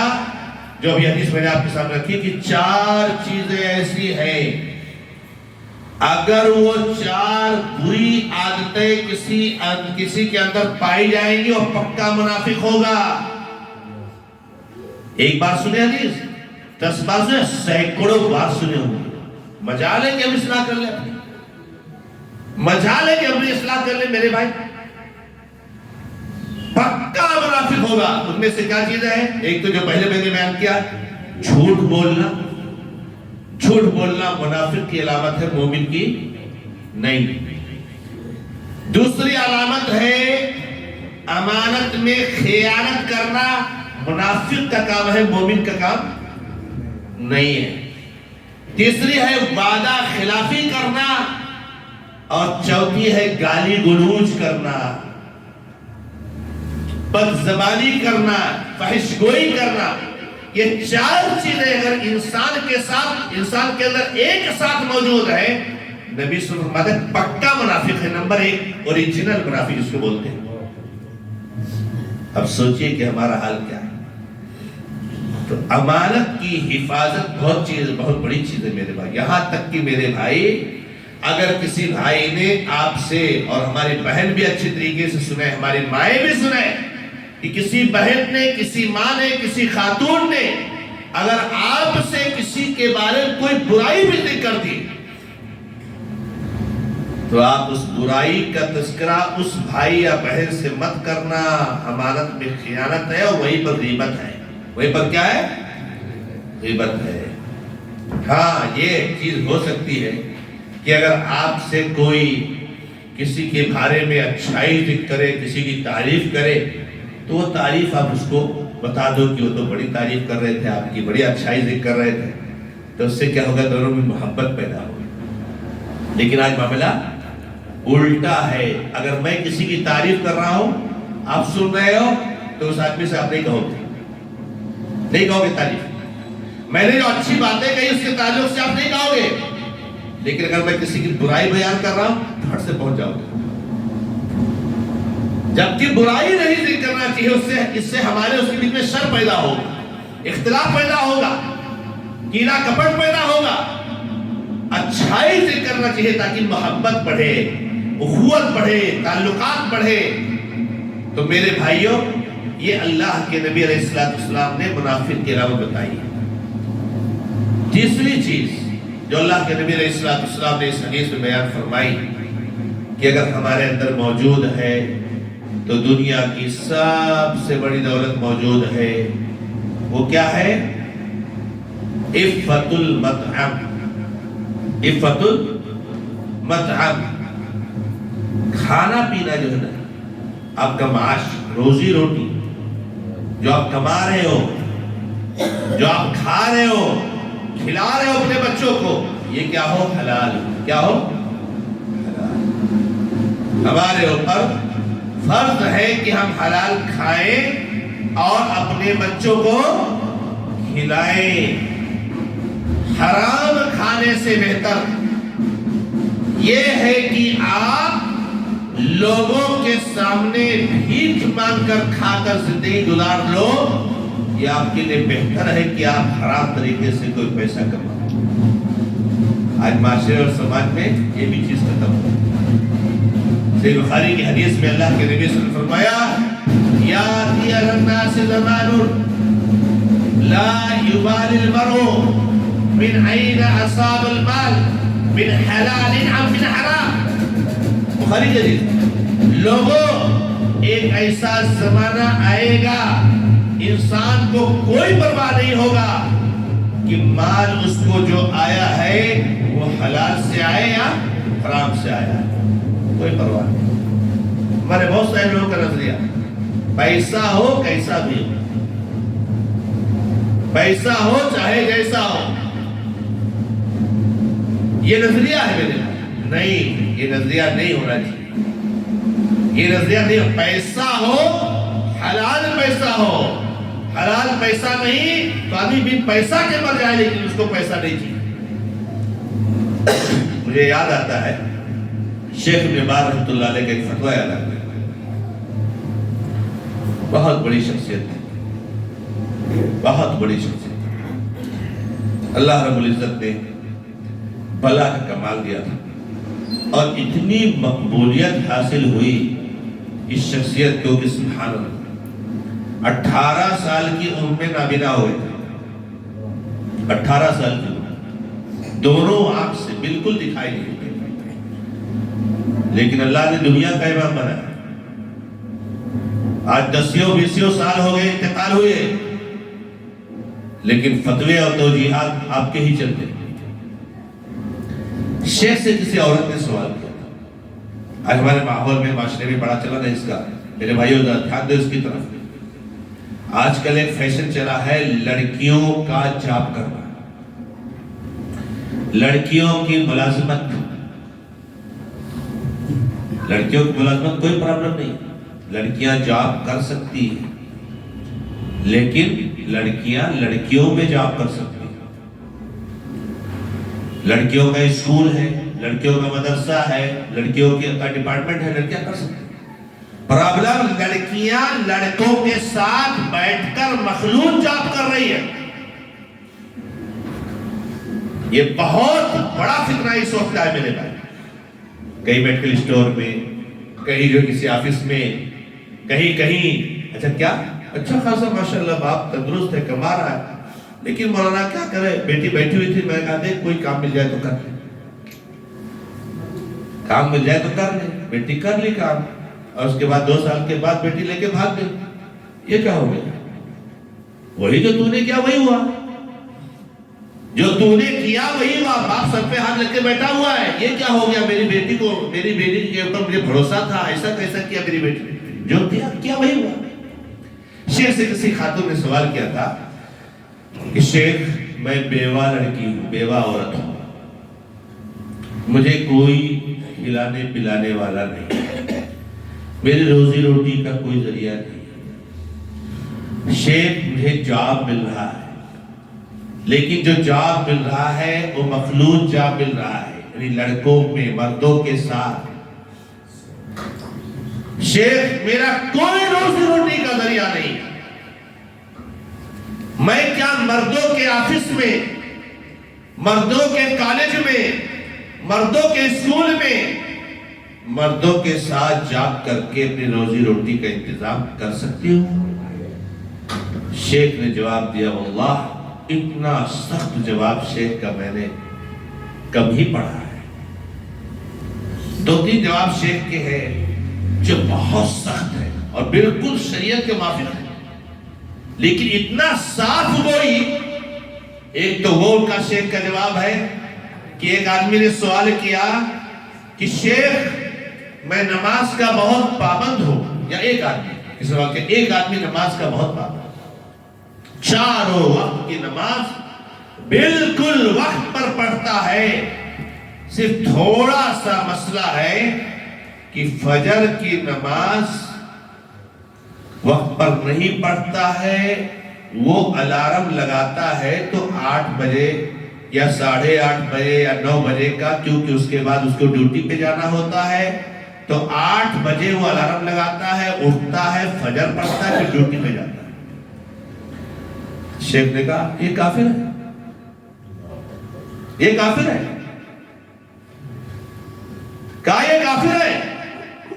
جو ابھی حدیث میں نے آپ کے سامنے رکھی، کہ 4 چیزیں ایسی ہیں اگر وہ 4 بری عادتیں کسی کے اندر پائی جائیں گی اور پکا منافق ہوگا. ایک بار سنے حدیث، 10 بار سنے، سینکڑوں بار سنے ہوں. مجال ہے کہ ہم اصلاح کر لیں، مجال ہے کہ ہم اصلاح کر لیں میرے بھائی. پکا منافق ہوگا. ان میں سے کیا چیزیں ہیں؟ ایک تو جو پہلے میں نے بیان کیا، جھوٹ بولنا. جھوٹ بولنا منافق کی علامت ہے، مومن کی نہیں. دوسری علامت ہے امانت میں خیانت کرنا. منافق کا کام ہے، مومن کا کام نہیں ہے. تیسری ہے وعدہ خلافی کرنا، اور چوتھی ہے گالی گلوچ کرنا، بد زبانی کرنا، فحش گوئی کرنا. یہ 4 چیزیں اگر انسان کے اندر ایک ساتھ موجود ہے، نبی صلی اللہ علیہ وسلم پکا منافق ہے. نمبر 1 اوریجنل منافق جس کو بولتے ہیں. اب سوچئے کہ ہمارا حال کیا ہے. تو امانت کی حفاظت بہت بڑی چیز ہے میرے بھائی. یہاں تک کہ میرے بھائی، اگر کسی بھائی نے آپ سے، اور ہماری بہن بھی اچھی طریقے سے سنے، ہماری مائیں بھی سنے، کہ کسی بہن نے، کسی ماں نے، کسی خاتون نے اگر آپ سے کسی کے بارے میں کوئی برائی بھی ذکر کر دی، تو آپ اس برائی کا تذکرہ اس بھائی یا بہن سے مت کرنا. امانت میں خیانت ہے، اور وہیں پر غیبت ہے. وہیں پر کیا ہے؟ غیبت ہے. ہاں، یہ چیز ہو سکتی ہے کہ اگر آپ سے کوئی کسی کے بارے میں اچھائی ذکر کرے، کسی کی تعریف کرے، تو وہ تعریف آپ اس کو بتا دو کہ وہ تو بڑی تعریف کر رہے تھے، آپ کی بڑی اچھائی ذکر کر رہے تھے. تو اس سے کیا ہوگا؟ دونوں میں محبت پیدا ہوگی. لیکن آج معاملہ الٹا ہے. اگر میں کسی کی تعریف کر رہا ہوں، آپ سن رہے ہو، تو اس آدمی سے آپ نہیں کہو گے تعریف. میں نے جو اچھی باتیں کہی اس کے تعلق سے آپ نہیں کہو گے. لیکن اگر میں کسی کی برائی بیان کر رہا ہوں، پھٹ سے پہنچ جاؤ گے. جبکہ برائی نہیں ذکر کرنا چاہیے. اس سے ہمارے اس کے بیچ میں شر پیدا ہوگا، اختلاف پیدا ہوگا، کینہ کپٹ پیدا ہوگا. اچھائی ذکر کرنا چاہیے تاکہ محبت بڑھے، اخوت بڑھے، تعلقات بڑھے. تو میرے بھائیوں، یہ اللہ کے نبی علیہ السلام نے منافق کی علامت بتائی ہے. تیسری چیز جو اللہ کے نبی علیہ السلام نے اس حدیث میں بیان فرمائی، کہ اگر ہمارے اندر موجود ہے تو دنیا کی سب سے بڑی دولت موجود ہے. وہ کیا ہے؟ عفت المطعم. عفت المطعم، کھانا پینا جو ہے نا، آپ کا معاش، روزی روٹی جو آپ کما رہے ہو، جو آپ کھا رہے ہو، کھلا رہے ہو اپنے بچوں کو، یہ کیا ہو؟ حلال. کیا ہو؟ حلال. ہمارے اوپر فرض ہے کہ ہم حلال کھائیں اور اپنے بچوں کو کھلائیں. حرام کھانے سے بہتر یہ ہے کہ آپ لوگوں کے سامنے بھیک مانگ کر کھا کر زندگی گزار لو. یہ آپ کے لیے بہتر ہے کہ آپ حرام طریقے سے کوئی پیسہ کمائیں. آج معاشرے اور سماج میں یہ بھی چیز ختم ہو. صحیح بخاری کی حدیث میں اللہ کے نبی صلی اللہ علیہ وسلم نے فرمایا، یاتی علی الناس زمان لا یبالی المرء من عین اصاب المال من حلال ام من حرام. بخاری کی حدیث. لوگوں، ایک ایسا زمانہ آئے گا انسان کو کوئی پرواہ نہیں ہوگا کہ مال اس کو جو آیا ہے وہ حلال سے آئے یا حرام سے آیا ہے. کوئی پرواہ نہیں. ہمارے بہت سارے لوگوں کا نظریہ پیسہ ہو کیسا بھی ہو، پیسہ ہو چاہے جیسا ہو، یہ نظریہ ہے میرے بھائی. نہیں، یہ نظریہ نہیں ہونا چاہیے. یہ نظریہ نہیں ہو. پیسہ ہو، حلال پیسہ ہو. حلال پیسہ نہیں تو آدمی بھی پیسہ کے مر جائے لیکن اس کو پیسہ نہیں چاہیے. مجھے یاد آتا ہے شیخ ابن باز رحمۃ اللہ علیہ کا ایک فتویٰ یاد آتا ہے. بہت بڑی شخصیت تھی، بہت بڑی شخصیت. اللہ رب العزت نے بلا کا کمال دیا تھا اور اتنی مقبولیت حاصل ہوئی اس شخصیت کو کہ سبحان اللہ 18 سال کی عمر میں نابینا ہوئے تھے. 18 سال کی عمر، دونوں آنکھ سے بالکل دکھائی نہیں دیتے، لیکن اللہ نے دنیا کا امام بنایا. آج 10 سال ہو گئے انتقال ہوئے، لیکن فتوے اور توجیحات آپ کے ہی چلتے. شیخ سے کسی عورت نے سوال کیا تھا. آج ہمارے ماحول میں معاشرے میں بڑا چلن ہے اس کا. میرے بھائیو دھیان دو اس کی طرف. آج کل ایک فیشن چلا ہے لڑکیوں کا جاب کرنا، لڑکیوں کی ملازمت. لڑکیوں کی ملازمت کوئی پرابلم نہیں، لڑکیاں جاب کر سکتی ہیں، لیکن لڑکیاں لڑکیوں میں جاب کر سکتی ہیں. لڑکیوں کا اسکول ہے، لڑکیوں کا مدرسہ ہے، لڑکیوں کا ڈپارٹمنٹ ہے، لڑکیاں کر سکتی ہیں. پرابلم لڑکیاں لڑکوں کے ساتھ بیٹھ کر مخلوط جاب کر رہی ہے. یہ بہت بڑا فتنہ اس وقت ہے میرے بھائی. کہیں میڈیکل اسٹور میں، کہیں جو کسی آفس میں، کہیں اچھا کیا اچھا خاصا ماشاءاللہ باپ تندرست ہے، کما رہا ہے، لیکن مولانا کیا کرے، بیٹی بیٹھی ہوئی تھی، میں کہا دیکھ کوئی کام مل جائے تو کر لے، کام مل جائے تو کر لے. بیٹی کر لی کام اور اس کے بعد 2 سال کے بعد بیٹی لے کے بھاگ گئی. یہ کیا ہو گیا؟ وہی جو تو نے کیا وہی ہوا، جو تو نے کیا وہی ہوا. باپ سر پہ ہاتھ رکھ کے بیٹھا ہوا ہے. یہ کیا ہو گیا؟ میری بیٹی کے اوپر مجھے بھروسہ تھا، ایسا کیسا کیا میری بیٹی نے؟ جو کیا وہی ہوا. شیخ سے کسی خاتون نے سوال کیا تھا کہ شیخ میں بیوہ لڑکی ہوں، بیوہ عورت ہوں، مجھے کوئی کھلانے پلانے والا نہیں، میری روزی روٹی کا کوئی ذریعہ نہیں. شیخ مجھے جاب مل رہا ہے، لیکن جو جاب مل رہا ہے وہ مخلوط جاب مل رہا ہے، یعنی لڑکوں میں مردوں کے ساتھ. شیخ میرا کوئی روزی روٹی کا ذریعہ نہیں. میں کیا مردوں کے آفس میں، مردوں کے کالج میں، مردوں کے اسکول میں، مردوں کے ساتھ جاب کر کے اپنی روزی روٹی کا انتظام کر سکتی ہوں؟ شیخ نے جواب دیا، واللہ اتنا سخت جواب شیخ کا میں نے کم ہی پڑھا ہے. 2-3 جواب شیخ کے ہیں جو بہت سخت ہے اور بالکل شریعت کے موافق ہے، لیکن اتنا صاف وہی. ایک تو وہ ان کا شیخ کا جواب ہے کہ ایک آدمی نے سوال کیا کہ شیخ میں نماز کا بہت پابند ہوں، یا ایک آدمی نماز کا بہت پابند، چاروں وقت کی نماز بالکل وقت پر پڑھتا ہے، صرف تھوڑا سا مسئلہ ہے کہ فجر کی نماز وقت پر نہیں پڑھتا ہے. وہ الارم لگاتا ہے تو 8 بجے یا 8:30 بجے یا 9 بجے کا، کیونکہ اس کے بعد اس کو ڈیوٹی پہ جانا ہوتا ہے، تو 8 بجے وہ الارم لگاتا ہے، اٹھتا ہے، فجر پڑھتا ہے، پھر ڈیوٹی پہ جاتا ہے. شیخ نے کہا یہ کافر ہے، یہ کافر ہے. کہا یہ کافر ہے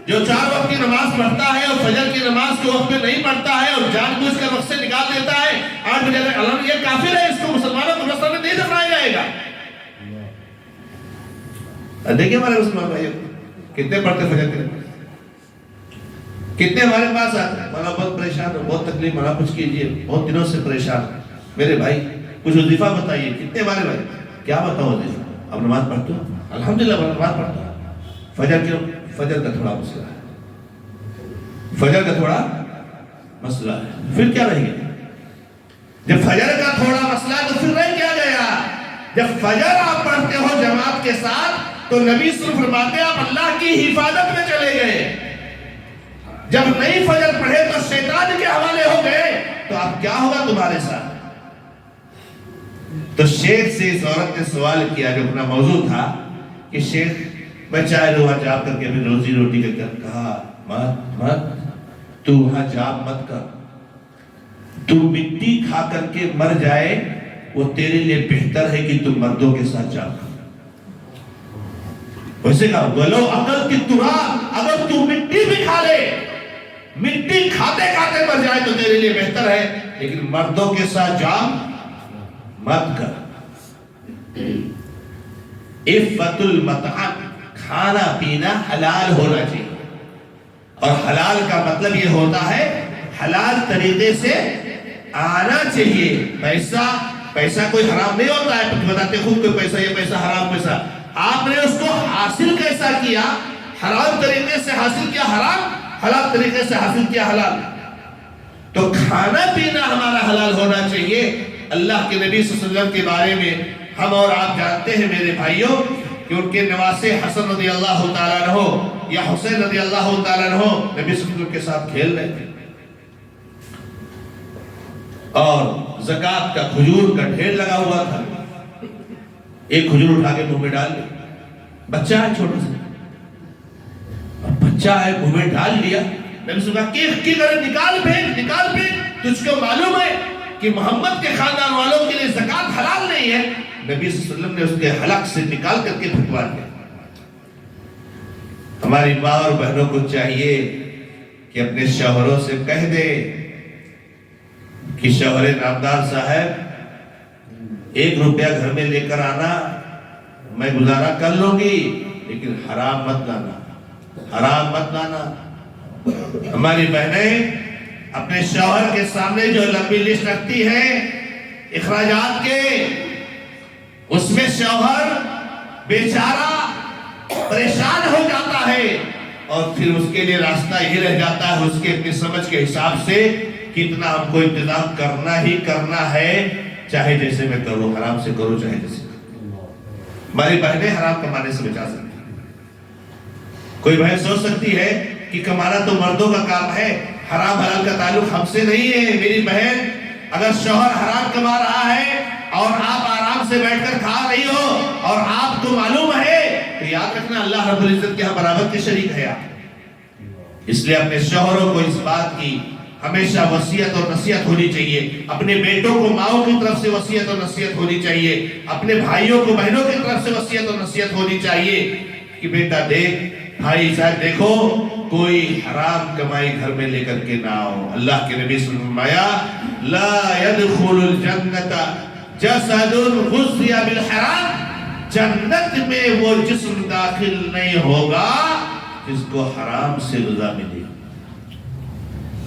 جو 4 وقت کی نماز پڑھتا ہے اور فجر کی نماز کے وقت میں نہیں پڑھتا ہے اور جان بوجھ کر وقت سے نکال دیتا ہے 8 بجے الارم. یہ کافر ہے، اس کو مسلمانوں کو مسئلہ میں نہیں دفنایا جائے گا. دیکھیں ہمارے مسلمان بھائیوں کتنے پڑھتے فجر کی نماز، کتنے ہمارے پاس آتے ہیں، مولانا بہت پریشان ہو، بہت تکلیف، مولانا کچھ کیجئے، بہت دنوں سے پریشان. میرے بھائی کچھ وظیفہ بتائیے. کتنے ہمارے بھائی کیا بتاؤ وظیفہ؟ اب نماز پڑھتے ہو؟ الحمدللہ نماز پڑھتا ہوں. فجر کا تھوڑا مسئلہ ہے. فجر کا تھوڑا مسئلہ ہے، پھر کیا رہ گیا؟ جب فجر کا تھوڑا مسئلہ ہے تو پھر رہ کیا گیا؟ جب فجر آپ پڑھتے ہو جماعت کے ساتھ تو نبی صلی اللہ علیہ وسلم فرماتے ہیں آپ اللہ کی حفاظت میں چلے گئے۔ جب نہیں فجر پڑھے تو شیطان کے حوالے ہو گئے تو اب کیا ہوگا تمہارے ساتھ؟ تو شیخ سے اس عورت نے سوال کیا جو اپنا موضوع تھا کہ شیخ میں چاہے وہاں جاب کر کے اپنی روزی روٹی کا کہا مت تو وہاں جاب مت کر، تو مٹی کھا کر کے مر جائے وہ تیرے لیے بہتر ہے کہ تم مردوں کے ساتھ جاب کر۔ ویسے کہا ولو عقل کی تراب، اگر تو مٹی بھی کھا لے، مٹی کھاتے کھاتے مر جائے تو تیرے لیے بہتر ہے، لیکن مردوں کے ساتھ جاب مت کر۔ عفت المطعم، کھانا پینا حلال ہونا چاہیے، اور حلال کا مطلب یہ ہوتا ہے حلال طریقے سے آنا چاہیے۔ پیسہ کوئی حرام نہیں ہوتا ہے، بتاتے خود کوئی پیسہ یہ پیسہ حرام پیسہ، آپ نے اس کو حاصل کیسا کیا؟ حرام طریقے سے حاصل کیا حرام، حلال طریقے سے حاصل کیا حلال۔ تو کھانا پینا ہمارا حلال ہونا چاہیے۔ اللہ کے نبی صلی اللہ علیہ وسلم کے بارے میں ہم اور آپ جانتے ہیں میرے بھائیوں کہ ان کے نواسے حسن رضی اللہ تعالیٰ عنہ یا حسین رضی اللہ تعالیٰ عنہ نبی صلی اللہ علیہ وسلم کے ساتھ کھیل رہے تھے، اور زکوٰۃ کا کھجور کا ڈھیر لگا ہوا تھا۔ ایک کھجور اٹھا کے منہ میں ڈال لیا، بچہ ہے چھوٹا سا، بچہ ہے منہ میں ڈال لیا، نبی صلی اللہ علیہ وسلم کی کرے نکال پھینک، تجھ کو معلوم ہے کہ محمد کے خاندان والوں کے لیے زکوٰۃ حلال نہیں ہے۔ نبی صلی اللہ علیہ وسلم نے اس کے حلق سے نکال کر کے پھینکوا دیا۔ ہماری ماں اور بہنوں کو چاہیے کہ اپنے شوہروں سے کہہ دے کہ شوہر نامدار صاحب 1 روپیہ گھر میں لے کر آنا، میں گزارا کر لوں گی، لیکن حرام مت لانا، حرام مت لانا۔ ہماری بہنیں اپنے شوہر کے سامنے جو لمبی لسٹ رکھتی ہیں اخراجات کے، اس میں شوہر بیچارہ پریشان ہو جاتا ہے، اور پھر اس کے لیے راستہ یہ رہ جاتا ہے اس کے اپنی سمجھ کے حساب سے کہ اتنا ہم کو انتظام کرنا ہی کرنا ہے، چاہے جیسے میں کروں، حرام سے کروں چاہے جیسے۔ ہماری بہنیں حرام کمانے سے بچا سکتی ہیں۔ کوئی بہن سوچ سکتی ہے کہ کمانا تو مردوں کا کام ہے، حرام حلال کا تعلق ہم سے نہیں ہے۔ میری بہن، اگر شوہر حرام کما رہا ہے اور آپ آرام سے بیٹھ کر کھا رہی ہو اور آپ کو معلوم ہے تو یاد رکھنا اللہ رب العزت کے ہاں برابر کے شریک ہے آپ۔ اس لیے اپنے شوہروں کو اس بات کی ہمیشہ وصیت اور نصیحت ہونی چاہیے، اپنے بیٹوں کو ماؤں کی طرف سے وصیت اور نصیحت ہونی چاہیے، اپنے بھائیوں کو بہنوں کی طرف سے وصیت اور نصیحت ہونی چاہیے کہ بیٹا دیکھ، بھائی صاحب دیکھو، کوئی حرام کمائی گھر میں لے کر کے نہ آؤ۔ اللہ کے نبی صلی اللہ علیہ وسلم فرمایا لا يدخل الجنت جسد غذي بالحرام، جنت میں وہ جسم داخل نہیں ہوگا جس کو حرام سے غذا ملی۔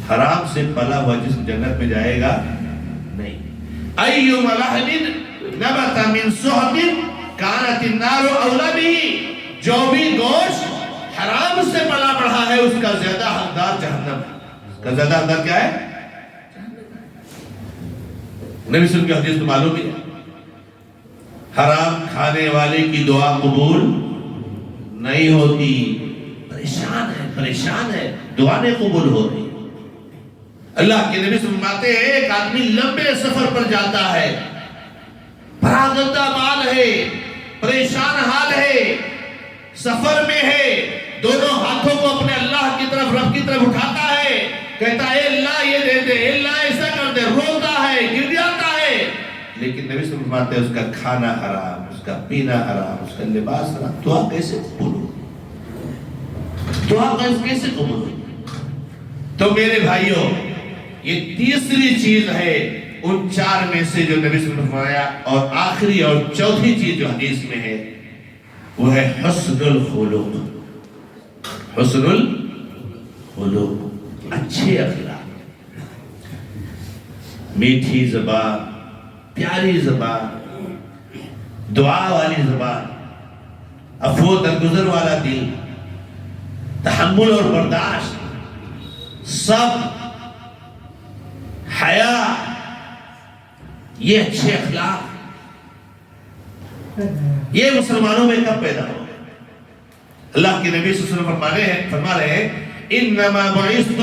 حرام سے پلا ہوا جسم جنت میں جائے گا نہیں۔ ایما لحم نبت من سحت کانت النار اولی بہ، جو بھی گوشت حرام سے پلا بڑھا ہے اس کا زیادہ حقدار جہنم ہے۔ اس کا زیادہ حقدار کیا ہے؟ نبی صلی اللہ علیہ وسلم کی حدیث تو معلوم ہے، حرام کھانے والے کی دعا قبول نہیں ہوتی، پریشان ہے، دعا نہیں قبول ہو رہی۔ اللہ کے نبی فرماتے ہیں ایک آدمی لمبے سفر پر جاتا ہے، بھراگندہ مال ہے، پریشان حال ہے، سفر میں ہے، دونوں ہاتھوں کو اپنے اللہ کی طرف رب کی طرف اٹھاتا ہے، کہتا ہے اے اللہ یہ دے دے، اے اللہ ایسا کر دے، روتا ہے، گر جاتا ہے، لیکن نبی صلی اللہ علیہ وسلم فرماتے ہیں اس کا کھانا حرام، اس کا پینا حرام، اس کا لباس حرام، دعا کیسے قبول ہو؟ دعا کیسے قبول ہو؟ تو میرے بھائیوں، یہ تیسری چیز ہے ان 4 میں سے جو نبی صلی اللہ علیہ وسلم نے فرمایا، اور آخری اور چوتھی چیز جو حدیث میں ہے وہ ہے حسن الخلق۔ حسن الخلق، اچھے اخلاق، میٹھی زبان، پیاری زبان، دعا والی زبان، عفو درگزر والا دل، تحمل اور برداشت، صبر، حیا، یہ اچھے اخلاق یہ مسلمانوں میں کب پیدا ہو؟ اللہ کے نبی صلی اللہ علیہ وسلم فرما رہے ہیں انما بعثت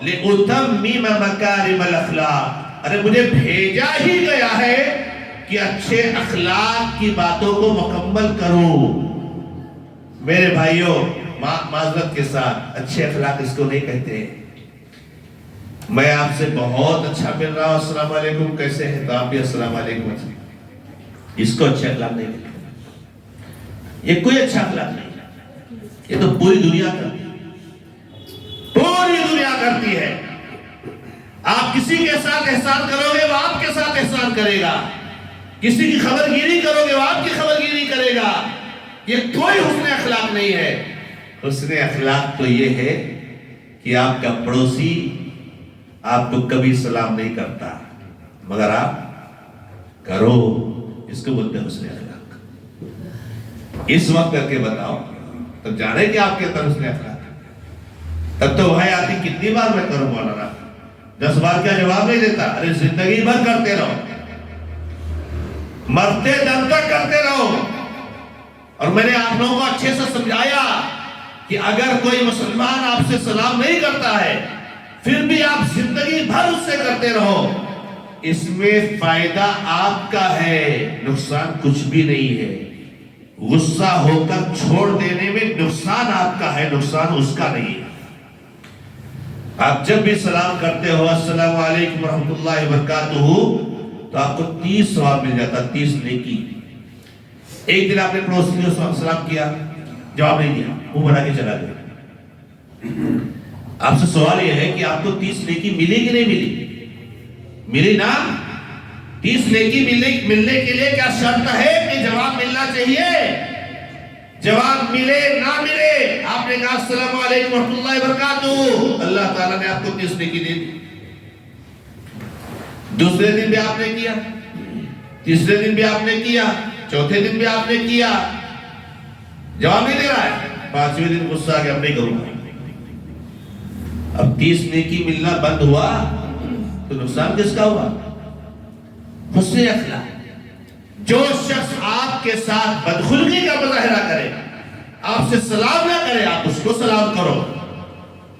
لأتمم مکارم الاخلاق، ارے مجھے بھیجا ہی گیا ہے کہ اچھے اخلاق کی باتوں کو مکمل کرو۔ میرے بھائیوں، معذرت کے ساتھ، اچھے اخلاق اس کو نہیں کہتے۔ میں آپ سے بہت اچھا مل رہا ہوں، السلام علیکم کیسے ہیں، تو آپ بھی السلام علیکم، اس کو اچھے اخلاق نہیں کہتے۔ یہ کوئی اچھا اخلاق نہیں، یہ تو پوری دنیا کرتی ہے، پوری دنیا کرتی ہے۔ آپ کسی کے ساتھ احسان کرو گے وہ آپ کے ساتھ احسان کرے گا، کسی کی خبر گیری کرو گے وہ آپ کی خبر گیری کرے گا۔ یہ کوئی حسن اخلاق نہیں ہے۔ حسن اخلاق تو یہ ہے کہ آپ کا پڑوسی آپ کو کبھی سلام نہیں کرتا مگر آپ کرو، اس کو بولتے ہیں حسن اخلاق۔ اس وقت کر کے بتاؤ تو جانے کہ آپ کے اندر حسن اخلاق ہے، تب تو بھائی آتی کتنی بار میں کروں مولانا، 10 بار کا جواب نہیں دیتا، ارے زندگی بھر کرتے رہو، مرتے دم تک کرتے رہو۔ اور میں نے آپ لوگوں کو اچھے سے سمجھایا کہ اگر کوئی مسلمان آپ سے سلام نہیں کرتا ہے پھر بھی آپ زندگی بھر اس سے کرتے رہو، اس میں فائدہ آپ کا ہے، نقصان کچھ بھی نہیں ہے۔ غصہ ہو کر چھوڑ دینے میں نقصان آپ کا ہے، نقصان اس کا نہیں ہے۔ آپ جب بھی سلام کرتے ہو السلام علیکم ورحمۃ اللہ وبرکاتہ تو آپ کو 30 ثواب مل جاتا، 30 نیکی۔ ایک دن آپ نے پڑوسی کو سلام کیا، جواب نہیں دیا، وہ بنا کے چلا گیا، آپ سے سوال یہ ہے کہ آپ کو 30 نیکی ملی کہ نہیں ملی؟ ملی نا؟ 30 نیکی ملنے کے لیے کیا شرط ہے کہ جواب ملنا چاہیے؟ جواب ملے نہ ملے، آپ نے کہا السلام علیکم ورحمۃ اللہ وبرکاتہ، اللہ تعالیٰ نے آپ کو 30 نیکی دے دی۔ دوسرے دن بھی آپ نے کیا، تیسرے دن بھی آپ نے کیا، چوتھے دن بھی آپ نے کیا، جواب نہیں دے رہا ہے، 5ویں دن غصہ آ گیا، اب نہیں کروں گا۔ اب 30 نیکی ملنا بند ہوا تو نقصان کس کا ہوا؟ حسن اخلاق۔ جو شخص آپ کے ساتھ بدخلقی کا مظاہرہ کرے، آپ سے سلام نہ کرے، آپ اس کو سلام کرو۔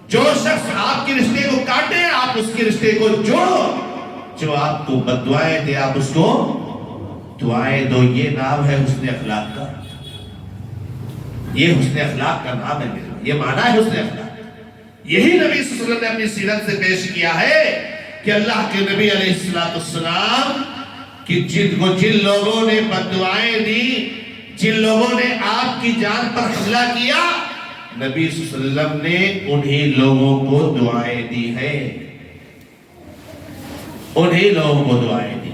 جو شخص آپ کے رشتے کو کاٹے، آپ اس کے رشتے کو جوڑو۔ جو آپ کو بددعائیں دے، آپ اس کو دعائیں دو۔ یہ نام ہے حسن اخلاق کا، یہ حسن اخلاق کا نام ہے میرا، یہ معنی ہے حسن اخلاق۔ یہی نبی صلی اللہ علیہ وسلم نے اپنی سیرت سے پیش کیا ہے کہ اللہ کے نبی علیہ السلام کہ جن لوگوں نے بددعائیں دی، جن لوگوں نے آپ کی جان پر حملہ کیا، نبی صلی اللہ علیہ وسلم نے انہی لوگوں کو دعائیں دی ہے، انہی لوگوں کو دعائیں دی۔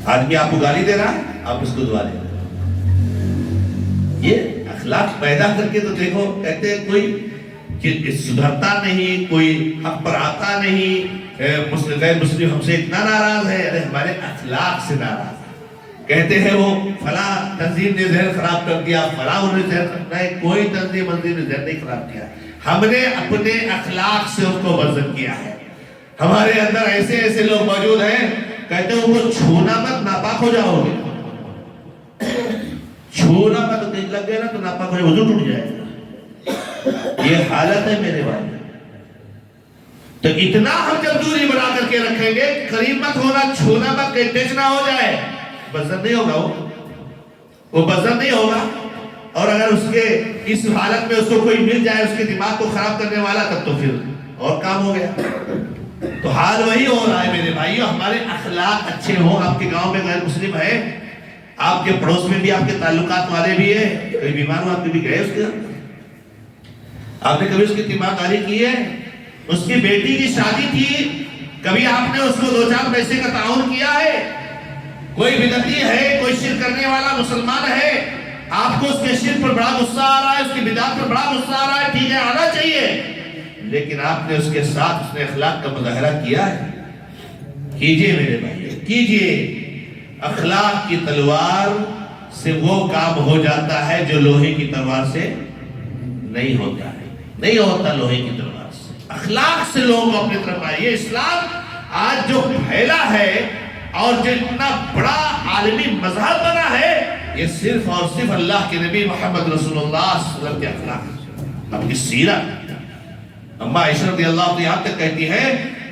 آدمی آپ کو گالی دے رہا ہے، آپ اس کو دعا دے رہے ہیں۔ یہ اخلاق پیدا کر کے تو دیکھو، کہتے ہیں کوئی سدھرتا نہیں، کوئی حق پر آتا نہیں، غیر مسلم ہم سے اتنا ناراض ہے، ارے ہمارے اخلاق سے ناراض ہے۔ کہتے ہیں وہ فلاں تنظیم نے ذہن خراب کر دیا، فلاں انہوں نے ذہن خراب کیا، کوئی تنظیم نے ذہن نہیں خراب کیا، ہم نے اپنے اخلاق سے ان کو وزن کیا ہے۔ ہمارے اندر ایسے ایسے لوگ موجود ہیں، کہتے ہیں ان کو چھونا مت، ناپاک ہو جاؤ گے، چھونا مت، لگ گئے نا تو ناپاک ہو جائے، وضو ٹوٹ جائے گا۔ یہ حالت ہے میرے بھائی۔ تو اتنا ہم جب دوری بنا کر کے رکھیں گے، قریب مت ہونا، چھونا مت، کہیں ٹچ نہ ہو جائے، بزر نہیں ہوگا، وہ بزر نہیں ہوگا۔ اور اگر اس کے اس حالت میں اس کو کوئی مل جائے اس کے دماغ کو خراب کرنے والا، تب تو پھر اور کام ہو گیا۔ تو حال وہی ہو رہا ہے میرے بھائیو، ہمارے اخلاق اچھے ہوں۔ آپ کے گاؤں میں غیر مسلم ہے، آپ کے پڑوس میں بھی آپ کے تعلقات والے بھی ہیں، کوئی بیمار ہو آپ کے بھی گئے اس کے، آپ نے کبھی اس کی تیمارداری کی ہے؟ اس کی بیٹی کی شادی تھی، کبھی آپ نے اس کو 2-4 پیسے کا تعاون کیا ہے؟ کوئی بدعتی ہے، کوئی شرک کرنے والا مسلمان ہے، آپ کو اس کے شرک پر بڑا غصہ آ رہا ہے، اس کی بدعت پر بڑا غصہ آ رہا ہے، ٹھیک ہے آنا چاہیے، لیکن آپ نے اس کے ساتھ اس نے اخلاق کا مظاہرہ کیا ہے؟ کیجئے میرے بھائی، کیجئے۔ اخلاق کی تلوار سے وہ کام ہو جاتا ہے جو لوہے کی تلوار سے نہیں ہوتا ہے۔ نہیں ہوتا لوہے کی تلوار سے. اخلاق سے لوگوں کو اپنی طرف آئے. یہ اسلام آج جو پھیلا ہے اور جو اتنا بڑا عالمی مذہب بنا ہے، یہ صرف اور صرف اللہ کے نبی محمد رسول اللہ صلی اللہ علیہ وسلم کے اخلاق، آپ کی سیرت. اما عائشہ رضی اللہ عنہا یہاں تک کہتی ہے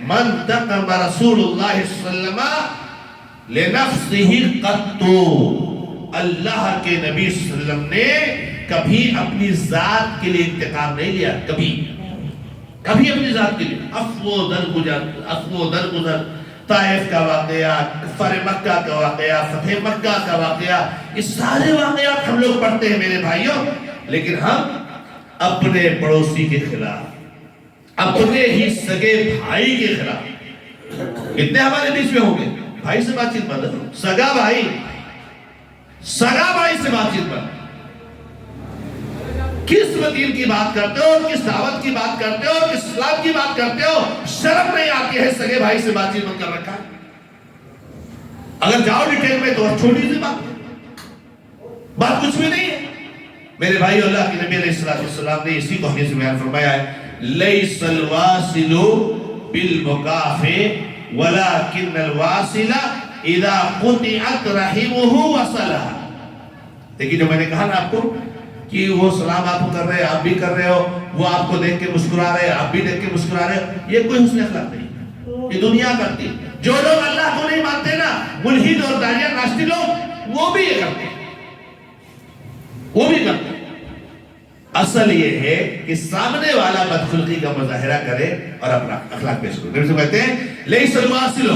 من تقم رسول اللہ صلی اللہ علیہ وسلم لنفسہ قط، اللہ کے نبی صلی اللہ علیہ وسلم نے کبھی اپنی ذات کے لیے انتقام نہیں لیا. کبھی اپنی ذات کے لیے. افو درگزر طائف کا واقعہ، کفار مکہ کا واقعہ، فتح مکہ کا واقعہ، یہ سارے واقعات ہم لوگ پڑھتے ہیں میرے بھائیوں. لیکن ہم اپنے پڑوسی کے خلاف، اپنے ہی سگے بھائی کے خلاف، کتنے ہمارے بیچ میں ہوں گے بھائی سے بات چیت بند، سگا بھائی سے بات چیت بند. کس دین کی بات کرتے ہو، کس دعوت کی بات کرتے ہو، کس اسلام کی بات کرتے ہو؟ شرم نہیں آتی ہے سگے بھائی سے بات چیت بند کر رکھا ہے. اگر جاؤ ڈیٹیل میں تو چھوٹی سی بات کچھ بھی نہیں ہے. میرے بھائی، اللہ کے نبی علیہ السلام نے اسی کو حدیث میں بیان فرمایا ہے لیس الواصل بالمکافئ ولکن الواصل اذا قطعت رحمہ وصلہ. دیکھیے جو میں نے کہا نا آپ کو کہ وہ سلام آپ کو کر رہے ہیں، آپ بھی کر رہے ہو، وہ آپ کو دیکھ کے مسکرا رہے ہیں، آپ بھی دیکھ کے مسکرا رہے ہو، یہ کوئی حسن اخلاق نہیں، یہ دنیا کرتی. جو لوگ اللہ کو نہیں مانتے نا، ملحد اور داعیہ ناشتی لوگ، وہ بھی یہ کرتے ہیں، وہ بھی کرتے ہیں. اصل یہ ہے کہ سامنے والا بدخلقی کا مظاہرہ کرے اور اپنا اخلاق پیش کرے. نبی سے کہتے ہیں لیس الواصل،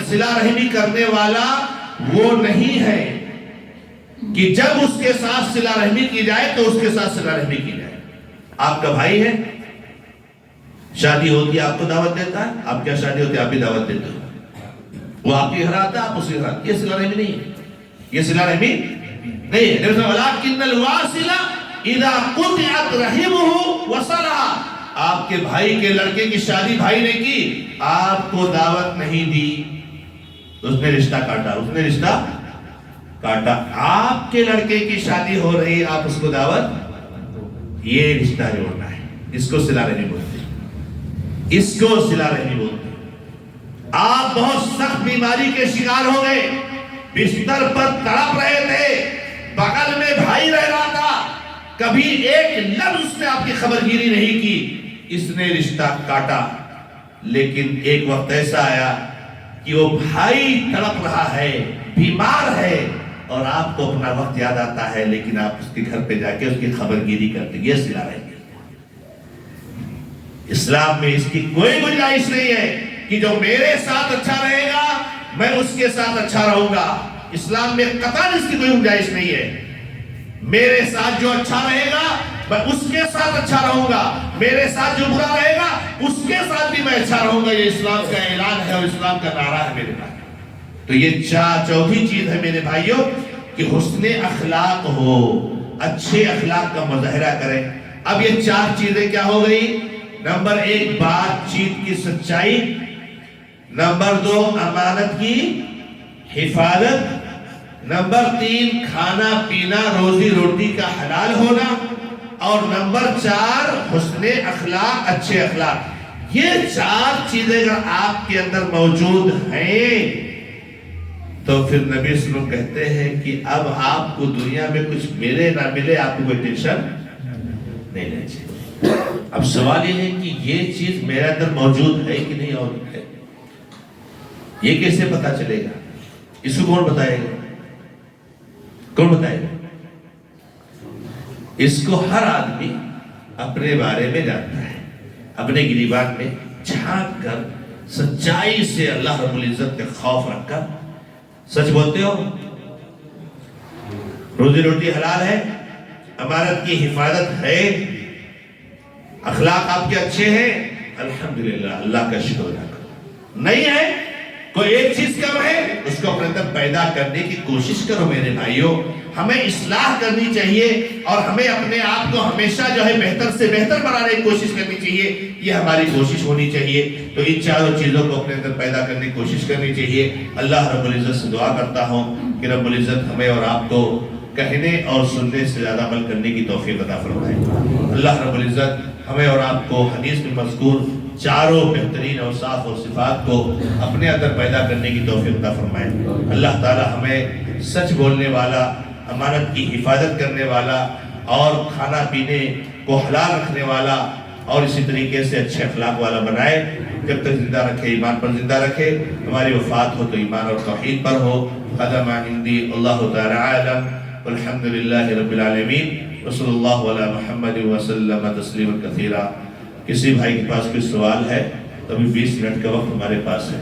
صلہ رحمی کرنے والا وہ نہیں ہے کہ جب اس کے ساتھ صلہ رحمی کی جائے تو اس کے ساتھ صلہ رحمی کی جائے. آپ کا بھائی ہے، شادی ہوتی ہے آپ کو دعوت دیتا ہے، آپ کیا شادی ہوتی ہے آپ بھی دعوت دیتے ہو، وہ آپ کی گھر آتا ہے آپ اس کے گھر آتے. یہ صلہ رحمی نہیں ہے، یہ صلہ رحمی نہیں ہے. وَلَٰكِنَّ الْوَاصِلَ اِذَا قُطِعَتْ رَحِمُهُ وَصَلَهَا. آپ کے بھائی کے لڑکے کی شادی بھائی نے کی، آپ کو دعوت نہیں دی، اس نے رشتہ کاٹا، اس نے رشتہ کاٹا. آپ کے لڑکے کی شادی ہو رہی، آپ اس کو دعوت، یہ رشتہ جوڑنا ہے. اس کو صلہ رحمی بولتے ہیں، اس کو صلہ رحمی بولتے ہیں. آپ بہت سخت بیماری کے شکار ہو گئے، بستر پر تڑپ رہے تھے، بغل میں بھائی رہ رہا تھا، کبھی ایک لفظ اس نے آپ کی خبر گیری نہیں کی، اس نے رشتہ کاٹا. لیکن ایک وقت ایسا آیا کہ وہ بھائی تڑپ رہا ہے، بیمار ہے، اور آپ کو اپنا وقت یاد آتا ہے، لیکن آپ اس کے گھر پہ جا کے اس کی خبر گیری کرتے. یہ صلہ رحمی. اسلام میں اس کی کوئی گنجائش نہیں ہے کہ جو میرے ساتھ اچھا رہے گا میں اس کے ساتھ اچھا رہوں گا. اسلام میں قطعاً اس کی کوئی گنجائش نہیں ہے. میرے ساتھ جو اچھا رہے گا میں اس کے ساتھ اچھا رہوں گا، میرے ساتھ جو برا رہے گا اس کے ساتھ بھی میں اچھا رہوں گا. یہ اسلام کا اعلان ہے اور اسلام کا نعرہ ہے میرے بھائی. تو یہ چوتھی چیز ہے میرے بھائیوں کہ حسن اخلاق ہو، اچھے اخلاق کا مظاہرہ کریں. اب یہ 4 چیزیں کیا ہو گئی؟ نمبر 1 بات چیت کی سچائی، نمبر 2 امانت کی حفاظت، نمبر 3 کھانا پینا روزی روٹی کا حلال ہونا، اور نمبر 4 حسن اخلاق، اچھے اخلاق. یہ 4 چیزیں اگر آپ کے اندر موجود ہیں تو پھر نبی صلی اللہ علیہ وسلم کہتے ہیں کہ اب آپ کو دنیا میں کچھ ملے نہ ملے آپ کو کوئی ٹینشن نہیں لے چاہیے. اب سوال یہ ہے کہ یہ چیز میرے اندر موجود ہے کہ نہیں اور ہے، یہ کیسے پتا چلے گا؟ اس کو کون بتائے گا؟ کون بتائے گا؟ اس کو ہر آدمی اپنے بارے میں جانتا ہے، اپنے گریبان میں جھانک کر سچائی سے اللہ رب العزت کے خوف رکھ کر سچ بولتے ہو، روزی روٹی حلال ہے، امانت کی حفاظت ہے، اخلاق آپ کے اچھے ہیں، الحمدللہ اللہ کا شکر ادا کرو. نہیں ہے کوئی ایک چیز کم ہے اس کو اپنے اندر پیدا کرنے کی کوشش کرو. میرے بھائیوں ہمیں اصلاح کرنی چاہیے اور ہمیں اپنے آپ کو ہمیشہ جو ہے بہتر سے بہتر بنانے کی کوشش کرنی چاہیے. یہ ہماری کوشش ہونی چاہیے. تو ان 4 چیزوں کو اپنے اندر پیدا کرنے کی کوشش کرنی چاہیے. اللہ رب العزت سے دعا کرتا ہوں کہ رب العزت ہمیں اور آپ کو کہنے اور سننے سے زیادہ عمل کرنے کی توفیق عطا فرمائے. اللہ رب العزت ہمیں اور آپ کو حدیث میں مذکور چاروں بہترین اوصاف اور صفات کو اپنے اندر پیدا کرنے کی توفیق عطا فرمائے۔ اللہ تعالی ہمیں سچ بولنے والا، امانت کی حفاظت کرنے والا اور کھانا پینے کو حلال رکھنے والا اور اسی طریقے سے اچھے اخلاق والا بنائے۔ جب تک زندہ رکھے ایمان پر زندہ رکھے، ہماری وفات ہو تو ایمان اور توحید پر ہو۔ قدم عندی اللہ تعالی عالم والحمد للہ رب العالمین وصلی اللہ علی محمد وسلم تسلیما کثیرا۔ کسی بھائی کے پاس کوئی سوال ہے تو ابھی 20 منٹ کا وقت ہمارے پاس ہے۔